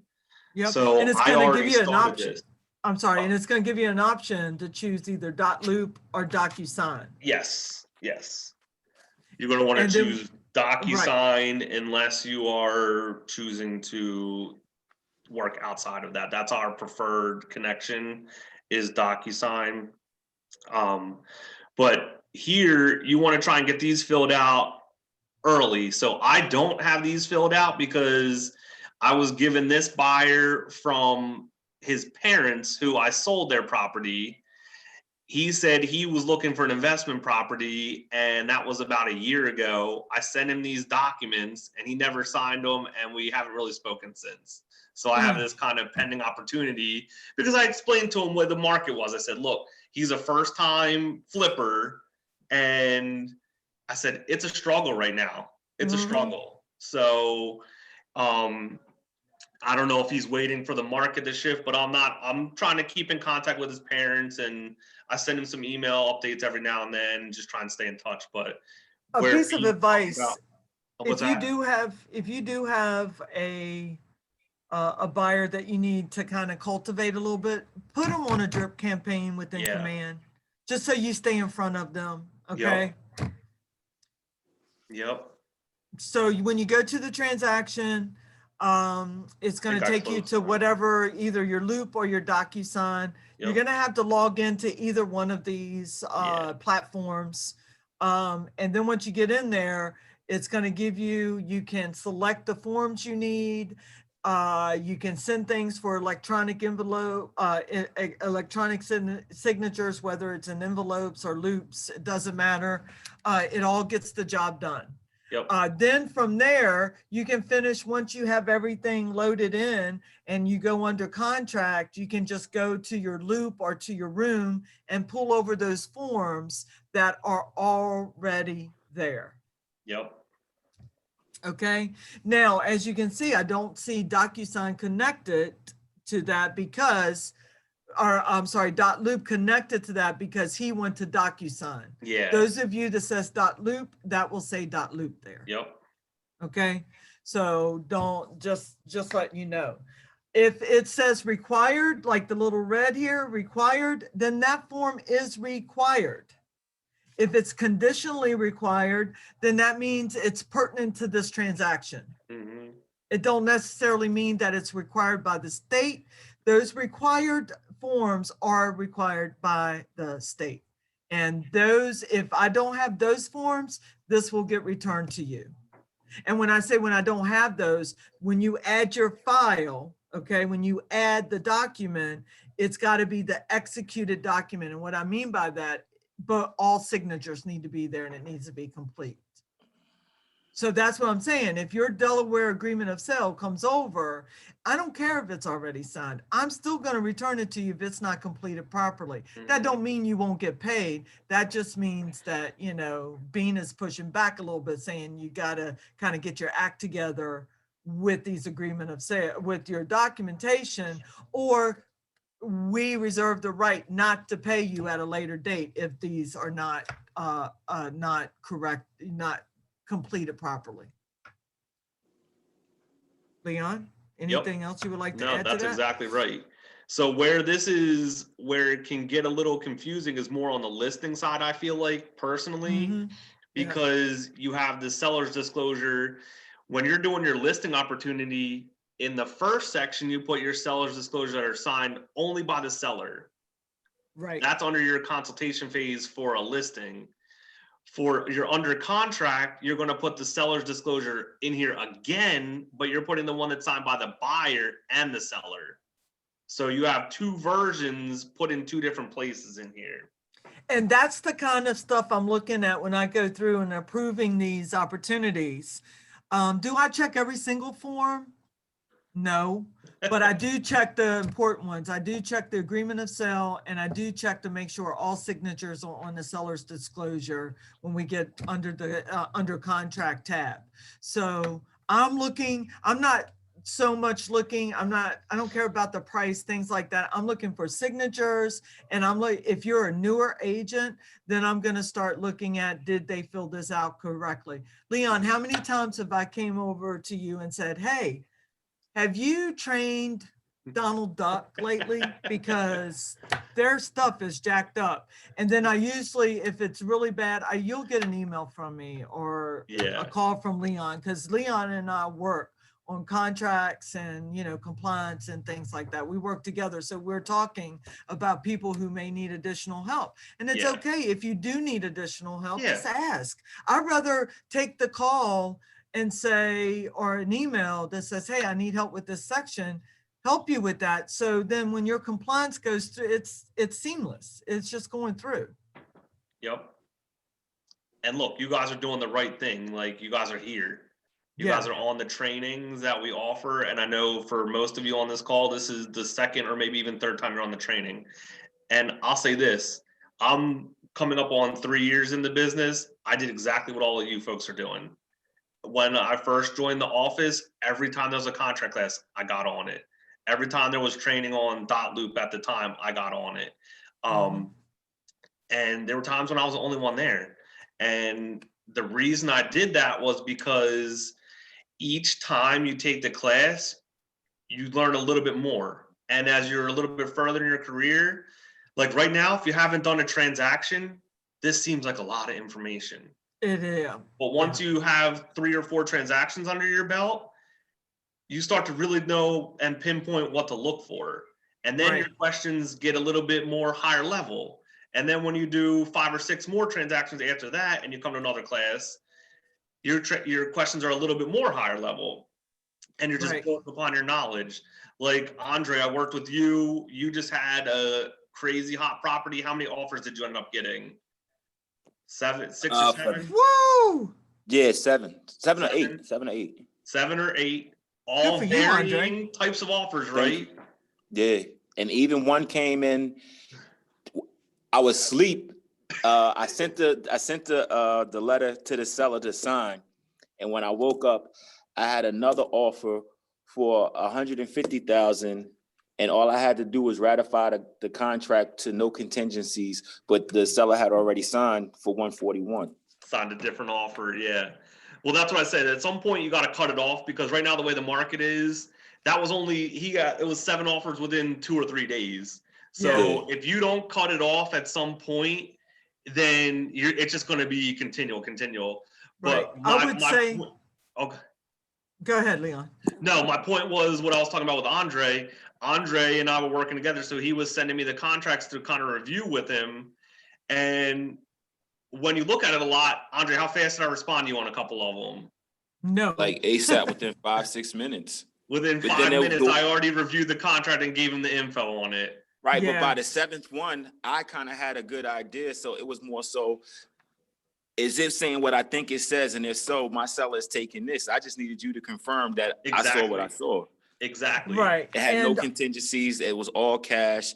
Yep. So And it's I gonna give already you an started option. this. I'm sorry, Oh. and it's gonna give you an option to choose either .loop or DocuSign. Yes, yes. You're gonna wanna And then- choose DocuSign unless you are choosing to work outside of that. That's our preferred connection is DocuSign. But here you wanna try and get these filled out early. So I don't have these filled out because I was given this buyer from his parents who I sold their property. He said he was looking for an investment property and that was about a year ago. I sent him these documents and he never signed them and we haven't really spoken since. So I have this kind of pending opportunity because I explained to him where the market was. I said, look, he's a first time flipper and I said, it's a struggle right now. It's a struggle. So I don't know if he's waiting for the market to shift, but I'm trying to keep in contact with his parents and I send him some email updates every now and then, just try and stay in touch. But A where piece of he- advice, what's if you that? do have a buyer that you need to kind of cultivate a little bit, put them on a drip campaign within Yeah. command, just so you stay in front of them. Okay. Yep. So when you go to the transaction, it's going think to I take you closed to mine. whatever, either your Loop or your DocuSign. You're Yep. going to have to log into either one of these Yeah. platforms. And then once you get in there, it's going to give you, you can select the forms you need. You can send things for electronic envelope, electronic signatures, whether it's in envelopes or loops, it doesn't matter. It all gets the job done. Yep. Then from there, you can finish once you have everything loaded in and you go under contract, you can just go to your Loop or to your room and pull over those forms that are already there. Yep. Okay. Now, as you can see, I don't see DocuSign connected to that because, or I'm sorry, .loop connected to that because he went to DocuSign. Yeah. Those of you that says .loop, that will say .loop there. Yep. Okay. So don't just let you know. If it says required, like the little red here, required, then that form is required. If it's conditionally required, then that means it's pertinent to this transaction. Mhm. It don't necessarily mean that it's required by the state. Those required forms are required by the state. And those, if I don't have those forms, this will get returned to you. And when I say when I don't have those, when you add your file, okay, when you add the document, it's got to be the executed document. And what I mean by that, but all signatures need to be there and it needs to be complete. So that's what I'm saying. If your Delaware agreement of sale comes over, I don't care if it's already signed. I'm still going to return it to you if it's not completed properly. That don't mean you won't get paid. That just means that, you know, Bean is pushing back a little bit saying you got to kind of get your act together with these agreement of sale, with your documentation, or we reserve the right not to pay you at a later date if these are not correct, not completed properly. Leon, anything else you would like to No, add to that's that? exactly right. So where it can get a little confusing is more on the listing side, I feel like personally, because you have the seller's disclosure. When you're doing your listing opportunity, in the first section, you put your seller's disclosure that are signed only by the seller. Right. That's under your consultation phase for a listing. For your under contract, you're going to put the seller's disclosure in here again, but you're putting the one that's signed by the buyer and the seller. So you have two versions put in two different places in here. And that's the kind of stuff I'm looking at when I go through and approving these opportunities. Do I check every single form? No, but I do check the important ones. I do check the agreement of sale, and I do check to make sure all signatures are on the seller's disclosure when we get under the under contract tab. So I'm not so much looking, I don't care about the price, things like that. I'm looking for signatures, and I'm like, if you're a newer agent, then I'm gonna start looking at, did they fill this out correctly? Leon, how many times have I came over to you and said, hey, have you trained Donald Duck lately? Because their stuff is jacked up. And then I usually, if it's really bad, you'll get an email from me or a call from Leon, because Leon and I work on contracts and, you know, compliance and things like that. We work together. So we're talking about people who may need additional help. And it's okay if you do need additional help, just ask. I'd rather take the call and say, or an email that says, hey, I need help with this section, help you with that. So then when your compliance goes through, it's seamless. It's just going through. Yep. And look, you guys are doing the right thing. Like, you guys are here. You guys are on the trainings that we offer. And I know for most of you on this call, this is the second or maybe even third time you're on the training. And I'll say this, I'm coming up on 3 years in the business. I did exactly what all of you folks are doing. When I first joined the office, every time there was a contract class, I got on it. Every time there was training on dot loop at the time, I got on it. And there were times when I was the only one there. And the reason I did that was because each time you take the class, you learn a little bit more. And as you're a little bit further in your career, like right now, if you haven't done a transaction, this seems like a lot of information. It is. But once you have 3 or 4 transactions under your belt, you start to really know and pinpoint what to look for. And then your questions get a little bit more higher level. And then when you do 5 or 6 more transactions after that, and you come to another class, your questions are a little bit more higher level. And you're just building upon your knowledge. Like, Andre, I worked with you. You just had a crazy hot property. How many offers did you end up getting? 7, 6 or 7? Woo! Yeah, 7 or 8. 7 or 8. 7 or 8. All varying types of offers, right? Yeah. And even one came in, I was asleep. I sent the letter to the seller to sign. And when I woke up, I had another offer for $150,000. And all I had to do was ratify the contract to no contingencies, but the seller had already signed for 141. Signed a different offer, yeah. Well, that's what I said. At some point, you got to cut it off, because right now, the way the market is, that was only, it was 7 offers within 2 or 3 days. So if you don't cut it off at some point, then it's just going to be continual. But I would say, okay. Go ahead, Leon. No, my point was what I was talking about with Andre. Andre and I were working together, so he was sending me the contracts to kind of review with him. And when you look at it a lot, Andre, how fast did I respond to you on a couple of them? No. Like ASAP, within 5-6 minutes. Within 5 minutes, I already reviewed the contract and gave him the info on it. Right, but by the 7th one, I kind of had a good idea. So it was more so, is it saying what I think it says? And if so, my seller is taking this. I just needed you to confirm that I saw what I saw. Exactly. Right. It had no contingencies. It was all cash.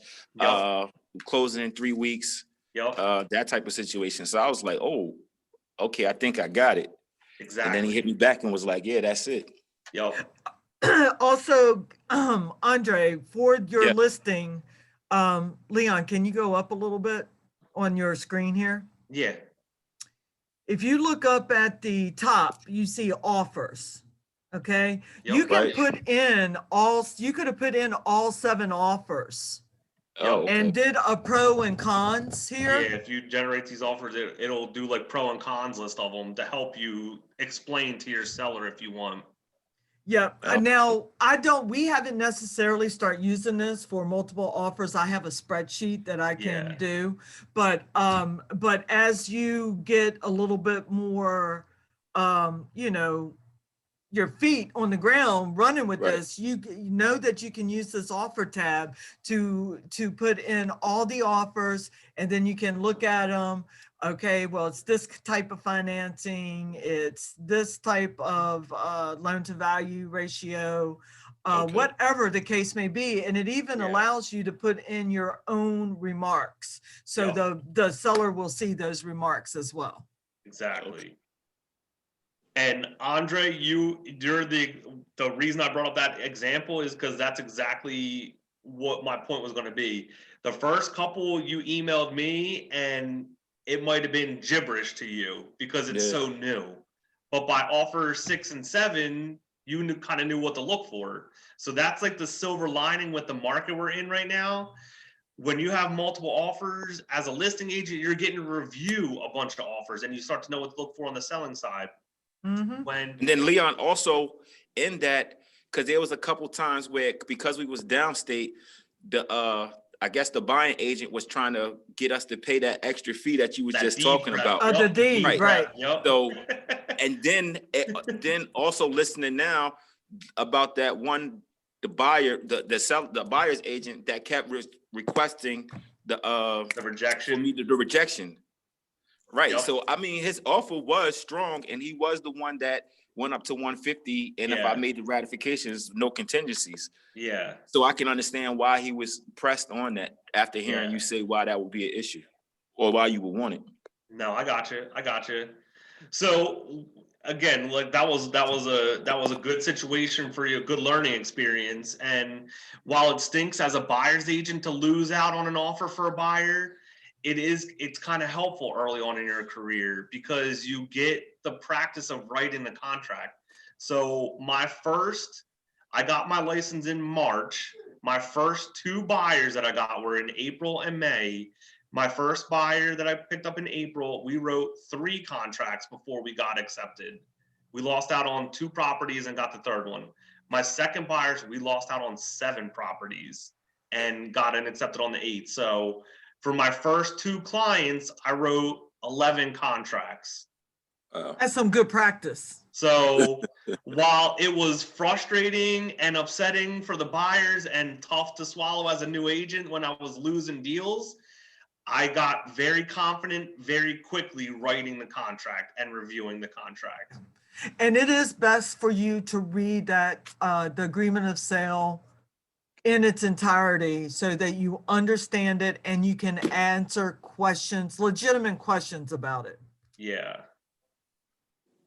Closing in 3 weeks. That type of situation. So I was like, oh, okay, I think I got it. Exactly. And then he hit me back and was like, yeah, that's it. Also, Andre, for your listing, Leon, can you go up a little bit on your screen here? Yeah. If you look up at the top, you see offers. Okay. You can put in you could have put in all 7 offers. Oh, okay. and did a pro and cons Yeah, here. if you generate these offers, it'll do like pro and cons list of them to help you explain to your seller if you want. Yep. Oh. Now, we haven't necessarily start using this for multiple offers. I have a spreadsheet that I can Yeah. do, but as you get a little bit more, you know, your feet on the ground running with Right. this, you know that you can use this offer tab to put in all the offers, and then you can look at them. Okay, well, it's this type of financing, it's this type of loan to value ratio, Okay. whatever the case may be. And it even Yeah. allows you to put in your own remarks. So Yep. the seller will see those remarks as well. Exactly. And Andre, you're the reason I brought up that example is because that's exactly what my point was going to be. The first couple you emailed me, and it might have been gibberish to you because it's Yeah. so new. But by offer 6 and 7, you kind of knew what to look for. So that's like the silver lining with the market we're in right now. When you have multiple offers as a listing agent, you're getting to review a bunch of offers, and you start to know what to look for on the selling side. Mhm. When And then Leon also in that, because there was a couple times where because we was downstate, the I guess the buying agent was trying to get us to pay that extra fee that you was that just deed talking prep, about. The yup, deed, prep, right. yup. So, and then also listening now about that one, the buyer, the buyer's agent that kept requesting the for rejection. me the rejection. Right. Yep. So I mean, his offer was strong, and he was the one that went up to 150. And if I Yeah. made the ratifications, no contingencies. Yeah. So I can understand why he was pressed on that after hearing Yeah. you say why that would be an issue, or why you would want it. No, I got you. I got you. So again, like that was a good situation for you, a good learning experience. And while it stinks as a buyer's agent to lose out on an offer for a buyer, it's kind of helpful early on in your career because you get the practice of writing the contract. So I got my license in March. My first 2 buyers that I got were in April and May. My first buyer that I picked up in April, we wrote 3 contracts before we got accepted. We lost out on 2 properties and got the 3rd one. My second buyers, we lost out on 7 properties and got an accepted on the 8th. So for my first 2 clients, I wrote 11 contracts. That's some good practice. So while it was frustrating and upsetting for the buyers and tough to swallow as a new agent when I was losing deals, I got very confident very quickly writing the contract and reviewing the contract. And it is best for you to read that, the agreement of sale in its entirety so that you understand it and you can answer questions, legitimate questions about it. Yeah.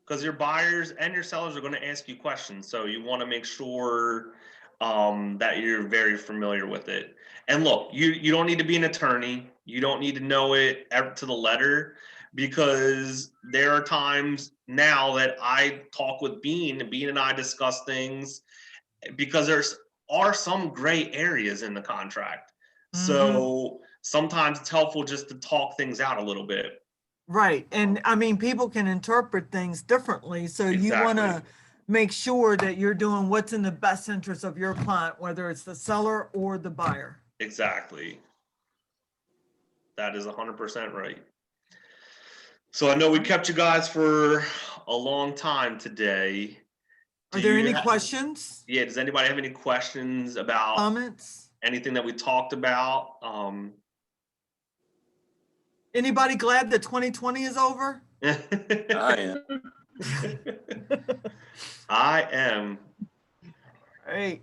Because your buyers and your sellers are going to ask you questions. So you want to make sure that you're very familiar with it. And look, you don't need to be an attorney. You don't need to know it to the letter, because there are times now that I talk with Bean and I discuss things because are some gray areas in the contract. So sometimes it's helpful just to talk things out a little bit. Right. And I mean, people can interpret things differently. So you want to Exactly. make sure that you're doing what's in the best interest of your client, whether it's the seller or the buyer. Exactly. That is 100% right. So I know we kept you guys for a long time today. Are there any questions? questions, Yeah, does anybody have any questions about comments? anything that we talked about? Anybody glad that 2020 is over? I am. I am. Right.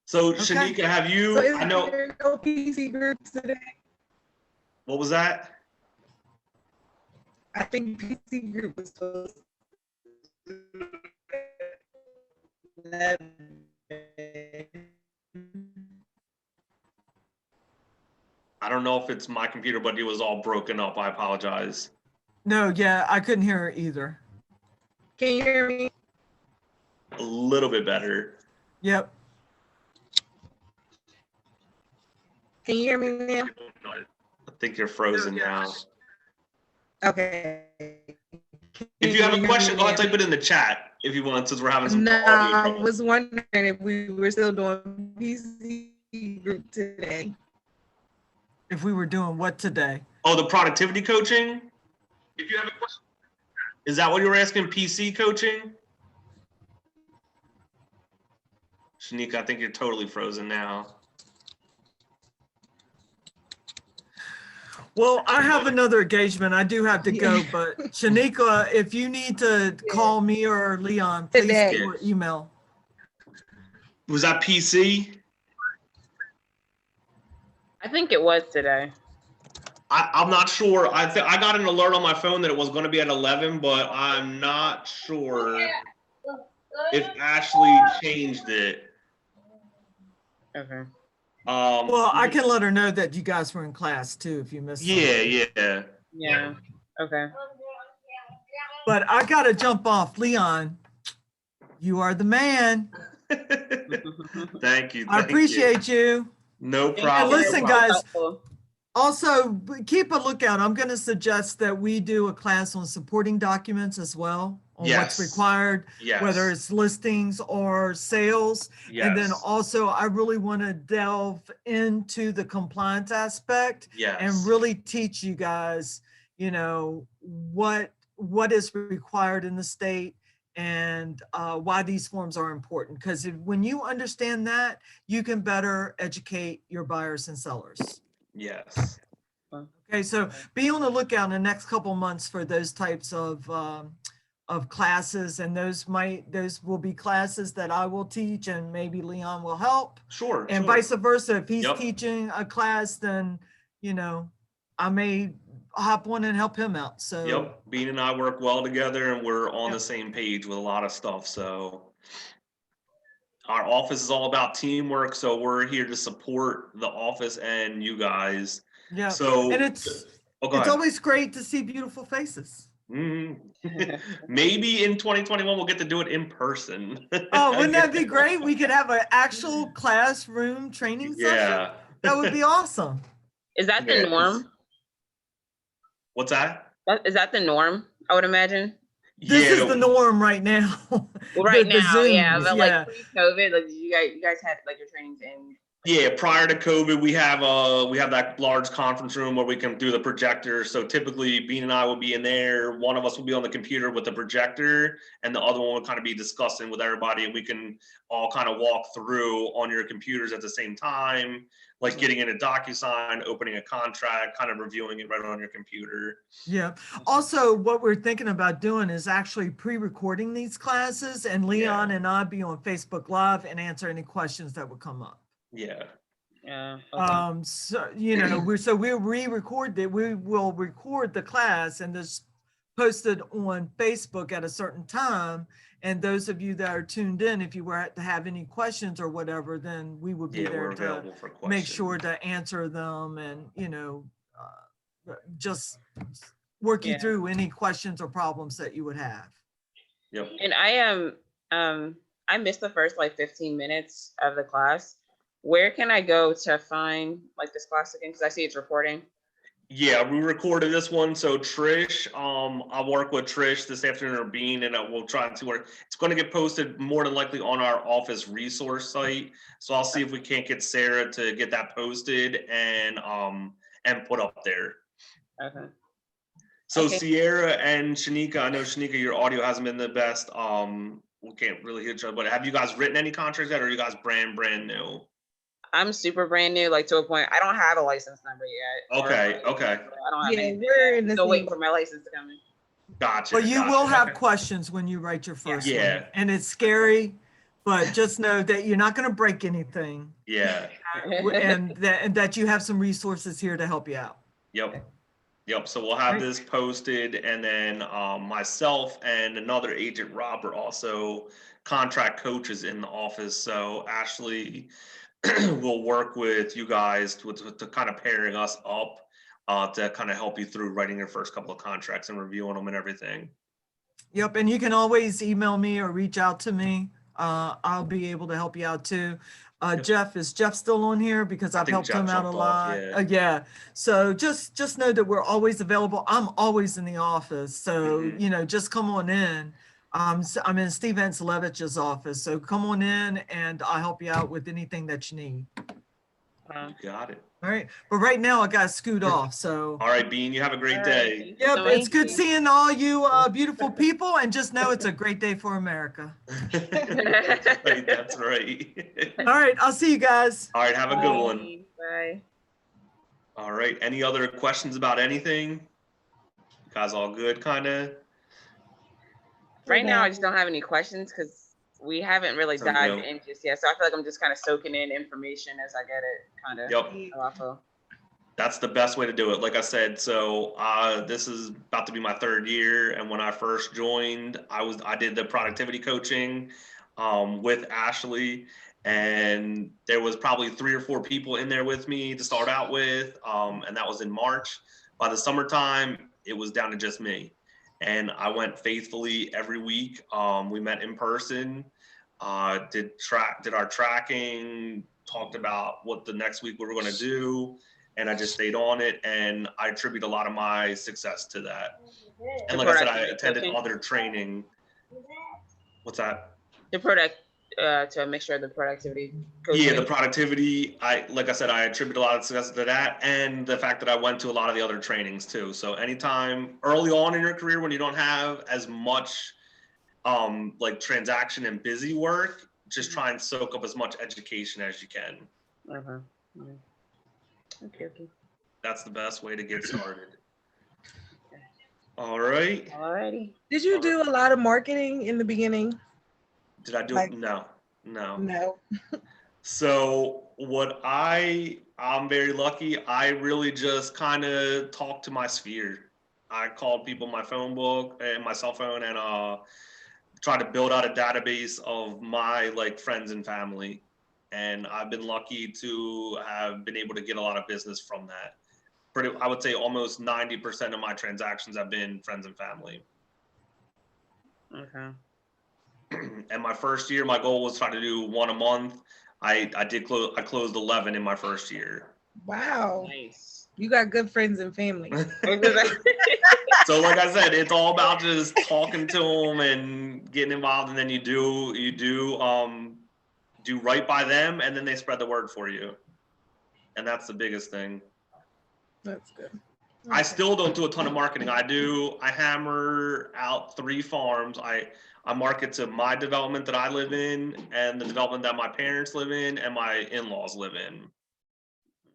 So Okay. Shanika, have you, So is I know, there no PC groups today? what was that? I think PC group was supposed to. I don't know if it's my computer, but it was all broken up. I apologize. No, yeah, I couldn't hear it either. Can you hear me? A little bit better. Yep. Can you hear me now? I think you're frozen now. Okay. If you have a question, go ahead and type it in the chat if you want, since we're having some No, audio I trouble. was wondering if we were still doing PC group today. If we were doing what today? Oh, the productivity coaching? If you have a question. Is that what you were asking, PC coaching? Shanika, I think you're totally frozen now. Well, I have another engagement. I do have to go, but Shanika, if you need to call me or Leon, please Today. do an email. Was that PC? I think it was today. I'm not sure. I got an alert on my phone that it was going to be at 11, but I'm not sure if Ashley changed it. Okay. Well, I can let her know that you guys were in class too, if you missed Yeah, something. yeah. Yeah. Okay. But I gotta jump off. Leon, you are the man. Thank you. I thank appreciate you. No Thank you. problem. listen, That was guys. helpful. Also, keep a lookout. I'm going to suggest that we do a class on supporting documents as well, on what's Yes. required, Yes. whether it's listings or sales. Yes. And then also, I really want to delve into the compliance aspect Yes. and really teach you guys, you know, what is required in the state and why these forms are important. Because when you understand that, you can better educate your buyers and sellers. Yes. Okay, so be on the lookout in the next couple months for those types of classes, and those will be classes that I will teach, and maybe Leon will help, Sure. and sure. vice versa. If he's Yep. teaching a class, then you know I may hop on and help him out. So Yep. Bean and I work well together, and we're on Yep. the same page with a lot of stuff. So our office is all about teamwork. So we're here to support the office and you guys. yeah, So and it's oh, go ahead. always great to see beautiful faces. Mhm. Maybe in 2021 we'll get to do it in person. Oh, wouldn't that be great? We could have an actual classroom training session. Yeah. That would be awesome. Is that the Yeah, norm? What's that? Is that the norm? I would imagine. This Yeah. is the norm right now. Well, right The now, yeah. Zooms, But yeah. like pre-COVID, like you guys had like your trainings in. Yeah, prior to COVID, we have that large conference room where we can do the projector. So typically, Bean and I will be in there. One of us will be on the computer with the projector, and the other one will kind of be discussing with everybody, and we can all kind of walk through on your computers at the same time, like getting in a DocuSign, opening a contract, kind of reviewing it right on your computer. Yeah. Also, what we're thinking about doing is actually pre-recording these classes, and Leon and I be on Facebook Live and answer any questions that would come up. Yeah. Yeah. Okay. So you know, we'll re-record it. We will record the class and just post it on Facebook at a certain time. And those of you that are tuned in, if you were to have any questions or whatever, then we would be Yeah, there we're to available for questions. make sure to answer them and, you know, just work you Yeah. through any questions or problems that you would have. Yep. And I missed the first like 15 minutes of the class. Where can I go to find like this class again? Because I see it's recording. Yeah, we recorded this one. So Trish, I'll work with Trish this afternoon or Bean, and we'll try and see where it's going to get posted more than likely on our office resource site. So I'll see if we can't get Sarah to get that posted and put up there. Okay. So Okay. Sierra and Shanika, I know Shanika, your audio hasn't been the best. We can't really hear each other, but have you guys written any contracts yet, or are you guys brand new? I'm super brand new, like to a point. I don't have a license number yet. Okay, okay. I don't have Yeah, anything we're yet. in the Still waiting same- for my license to come in. Gotcha. But you gotcha. will have questions when you write your first Yeah. one. And it's scary, but just know that you're not going to break anything. Yeah. And that you have some resources here to help you out. Yep. Yep. So we'll have Right. this posted, and then myself and another agent, Rob, are also contract coaches in the office. So Ashley will work with you guys to kind of pairing us up to kind of help you through writing your first couple of contracts and reviewing them and everything. Yep, and you can always email me or reach out to me. I'll be able to help you out too. Jeff, is Jeff still on here? Because I I've think helped Jeff him out a jumped off, lot. yeah. Yeah. So just know that we're always available. I'm always in the office. So, Mhm. you know, just come on in. I'm in Steve Ancelovich's office. So come on in and I'll help you out with anything that you need. Um, You got it. All right. But right now I got to scoot off. So, All right, Bean, you have a great all right, day. thank you yep, so it's much. good seeing all you beautiful people. And just know it's a great day for America. That's right, that's right. All right. I'll see you guys. All right, have a good one. Bye. Bye. All right, any other questions about anything? You guys all good, kind of? Right now, I just don't have any questions because we haven't really So dived no. in just yet. So I feel like I'm just kind of soaking in information as I get it, kind of. Yep, that's the best way to do it. Like I said, so this is about to be my 3rd year, and when I first joined, I did the productivity coaching with Ashley, and there was probably 3 or 4 people in there with me to start out with, and that was in March. By the summertime, it was down to just me, and I went faithfully every week. We met in person, did our tracking, talked about what the next week we were going to do, and I just stayed on it, and I attribute a lot of my success to that. And like I said, I attended other training. What's that? The product to make sure the productivity coaching. Yeah, the productivity. Like I said, I attribute a lot of success to that, and the fact that I went to a lot of the other trainings too. So anytime early on in your career when you don't have as much like transaction and busy work, just try and soak up as much education as you can. Okay. That's the best way to get started. All right. Alrighty. Did you do a lot of marketing in the beginning? Did I do Like- it? No. No. So I'm very lucky. I really just kind of talked to my sphere. I called people my phone book and my cell phone, and tried to build out a database of my like friends and family. And I've been lucky to have been able to get a lot of business from that. I would say almost 90% of my transactions have been friends and family. Okay. And my first year, my goal was try to do 1 a month. I closed 11 in my first year. Wow. Nice. You got good friends and family. So like I said, it's all about just talking to them and getting involved, and then you do right by them, and then they spread the word for you. And that's the biggest thing. That's good. I still don't do a ton of marketing. I hammer out 3 farms. I market to my development that I live in, and the development that my parents live in, and my in-laws live in.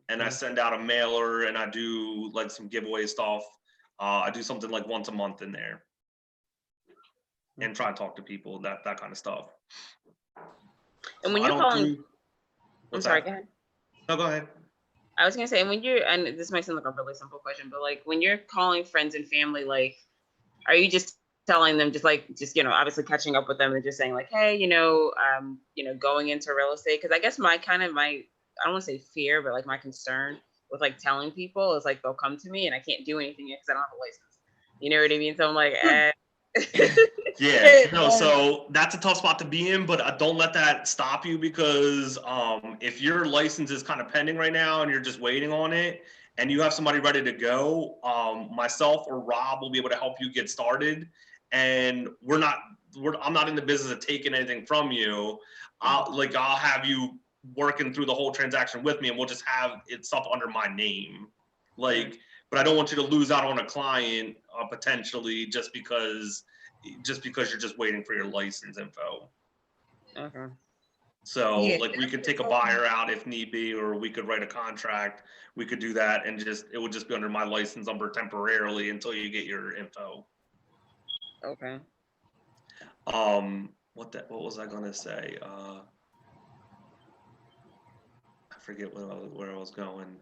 And I send out a mailer, and I do like some giveaway stuff. I do something like once a month in there, and try and talk to people, that kind of stuff. And when So you're calling, I'm sorry, go ahead. No, go ahead. I was gonna say, when you're, and this might sound like a really simple question, but like when you're calling friends and family, like, are you just telling them, just obviously catching up with them and just saying like, hey, going into real estate? Because I guess I don't want to say fear, but like my concern with like telling people is like they'll come to me and I can't do anything because I don't have a license. You know what I mean? So I'm like, Yeah, no, so that's a tough spot to be in, but don't let that stop you, because if your license is kind of pending right now and you're just waiting on it and you have somebody ready to go, myself or Rob will be able to help you get started. And I'm not in the business of taking anything from you. I'll have you working through the whole transaction with me, and we'll just have it stuff under my name. But I don't want you to lose out on a client potentially just because you're just waiting for your license info. okay. So Yeah. we could take a buyer out if need be, or we could write a contract. We could do that, and it would just be under my license number temporarily until you get your info. Okay. What was I gonna say? I forget where I was going.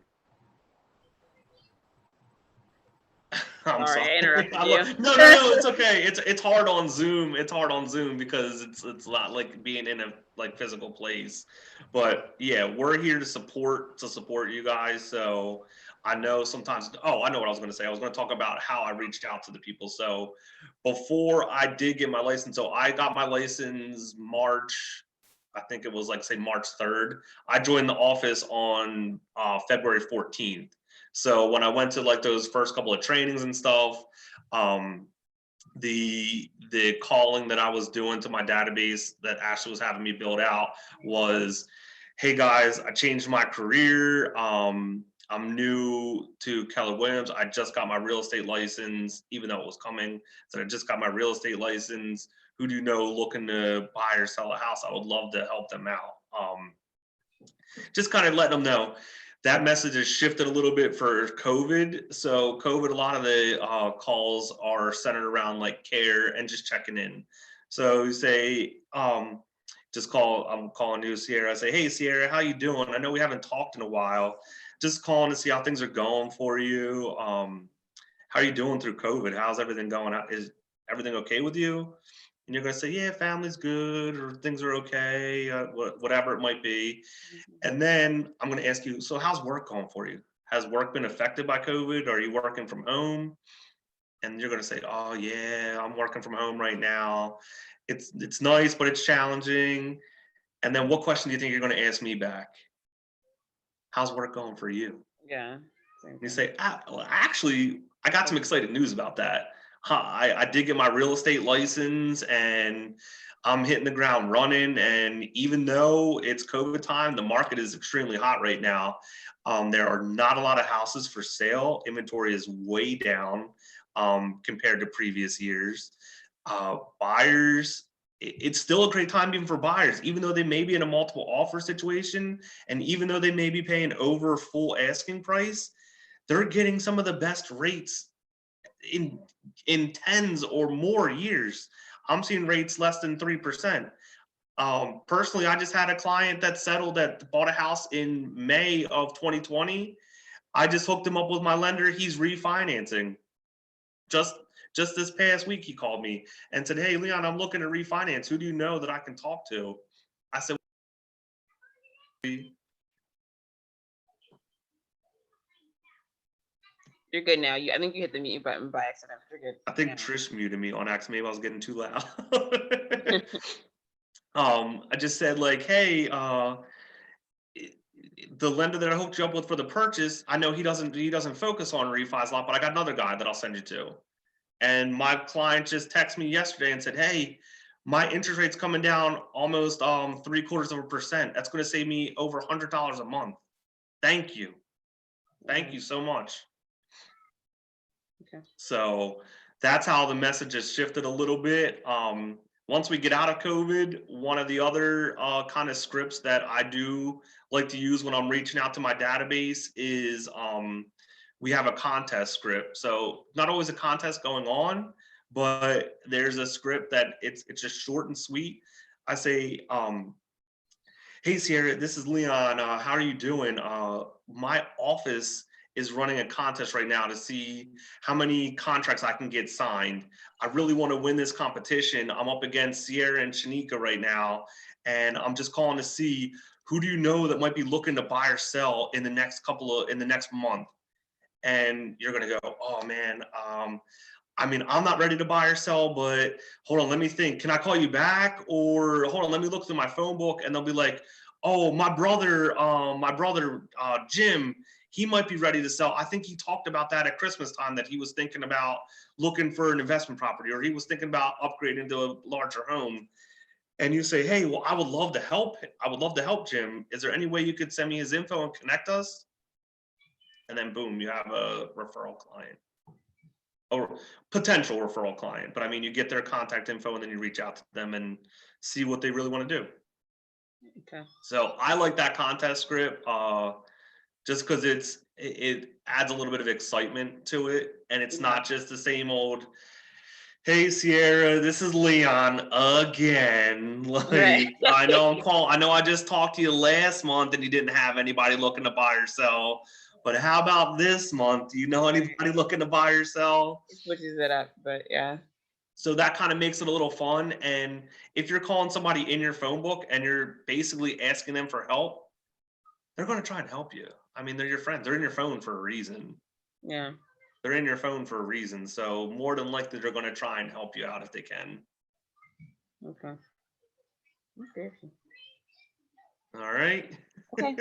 I'm sorry. I interrupted you. No, it's okay. It's hard on Zoom. It's hard on Zoom because it's not like being in a physical place. But yeah, we're here to support you guys. So I know sometimes. Oh, I know what I was going to say. I was going to talk about how I reached out to the people. So before I did get my license, so I got my license March I think it was like say March 3rd. I joined the office on February 14th. So when I went to like those first couple of trainings and stuff, the calling that I was doing to my database that Ashley was having me build out was, hey guys, I changed my career. I'm new to Keller Williams. I just got my real estate license, even though it was coming. So I just got my real estate license. Who do you know looking to buy or sell a house? I would love to help them out. Just kind of letting them know. That message has shifted a little bit for COVID. So COVID, a lot of the calls are centered around like care and just checking in. So you say, I'm calling you, Sierra. I say, hey, Sierra, how you doing? I know we haven't talked in a while. Just calling to see how things are going for you. How are you doing through COVID? How's everything going? Is everything okay with you? And you're going to say, yeah, family's good, or things are okay, whatever it might be. And then I'm going to ask you, so how's work going for you? Has work been affected by COVID? Are you working from home? And you're going to say, oh yeah, I'm working from home right now. It's nice, but it's challenging. And then what question do you think you're going to ask me back? How's work going for you? Yeah. And you say, well, actually, I got some exciting news about that. I did get my real estate license and I'm hitting the ground running. And even though it's COVID time, the market is extremely hot right now. There are not a lot of houses for sale. Inventory is way down compared to previous years. Buyers, it's still a great time even for buyers, even though they may be in a multiple offer situation. And even though they may be paying over full asking price, they're getting some of the best rates in tens or more years. I'm seeing rates less than 3%. Personally, I just had a client that settled that bought a house in May of 2020. I just hooked him up with my lender. He's refinancing. Just this past week, he called me and said, hey, Leon, I'm looking to refinance. Who do you know that I can talk to? I said, You're good now. I think you hit the mute button by accident. You're good. I think now. Trish muted me on accident. Maybe I was getting too loud. I just said like, hey, the lender that I hooked you up with for the purchase, I know he doesn't focus on refis a lot, but I got another guy that I'll send you to. And my client just texted me yesterday and said, hey, my interest rate's coming down almost 0.75%. That's going to save me over $100 a month. Thank you. Thank you so much. Okay. So that's how the message has shifted a little bit. Once we get out of COVID, one of the other kind of scripts that I do like to use when I'm reaching out to my database is we have a contest script. So not always a contest going on, but there's a script that it's just short and sweet. I say, hey Sierra, this is Leon. How are you doing? My office is running a contest right now to see how many contracts I can get signed. I really want to win this competition. I'm up against Sierra and Shanika right now, and I'm just calling to see who do you know that might be looking to buy or sell in the next month. And you're gonna go, oh man, I mean, I'm not ready to buy or sell, but hold on, let me think. Can I call you back? Or hold on, let me look through my phone book. And they'll be like, oh, my brother, Jim, he might be ready to sell. I think he talked about that at Christmas time, that he was thinking about looking for an investment property, or he was thinking about upgrading to a larger home. And you say, hey, well, I would love to help. I would love to help Jim. Is there any way you could send me his info and connect us? And then boom, you have a referral client. Or potential referral client, but I mean, you get their contact info and then you reach out to them and see what they really want to do. Okay. So I like that contest script just because it adds a little bit of excitement to it, and it's not just the same old, hey Sierra, this is Leon again. Like, Right. I know I just talked to you last month and you didn't have anybody looking to buy or sell. But how about this month? Do you know anybody looking to buy or sell? It switches it up, but yeah. So that kind of makes it a little fun. And if you're calling somebody in your phone book and you're basically asking them for help, they're going to try and help you. I mean, they're your friends. They're in your phone for a reason. Yeah. They're in your phone for a reason. So more than likely, they're going to try and help you out if they can. Okay. Okay. All right. Okay.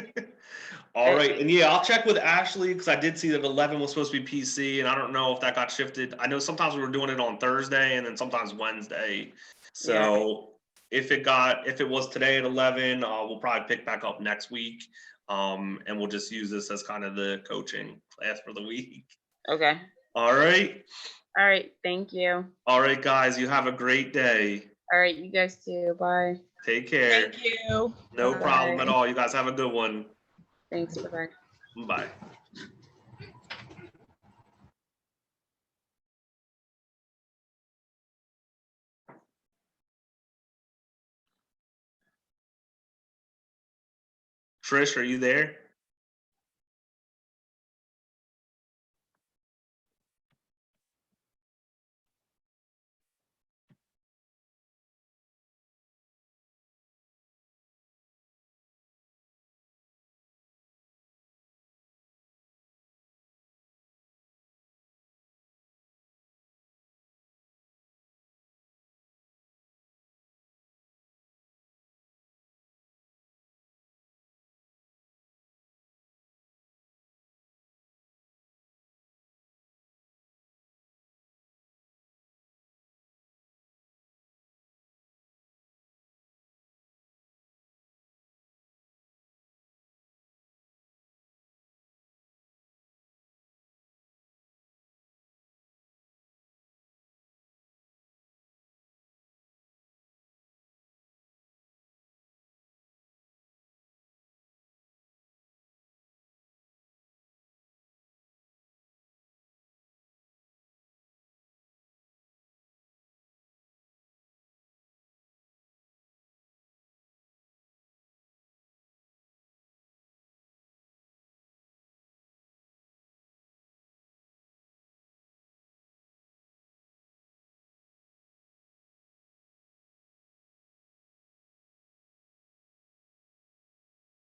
All right. And yeah, I'll check with Ashley because I did see that 11 was supposed to be PC, and I don't know if that got shifted. I know sometimes we were doing it on Thursday and then sometimes Wednesday. So if it was today at 11, we'll probably pick back up next week. And we'll just use this as kind of the coaching class for the week. Okay. All right. All right. Thank you. All right, guys. You have a great day. All right. You guys too. Bye. Take care. Thank you. No problem Bye. at all. You guys have a good one. Thanks. Bye. Bye. Trish, are you there?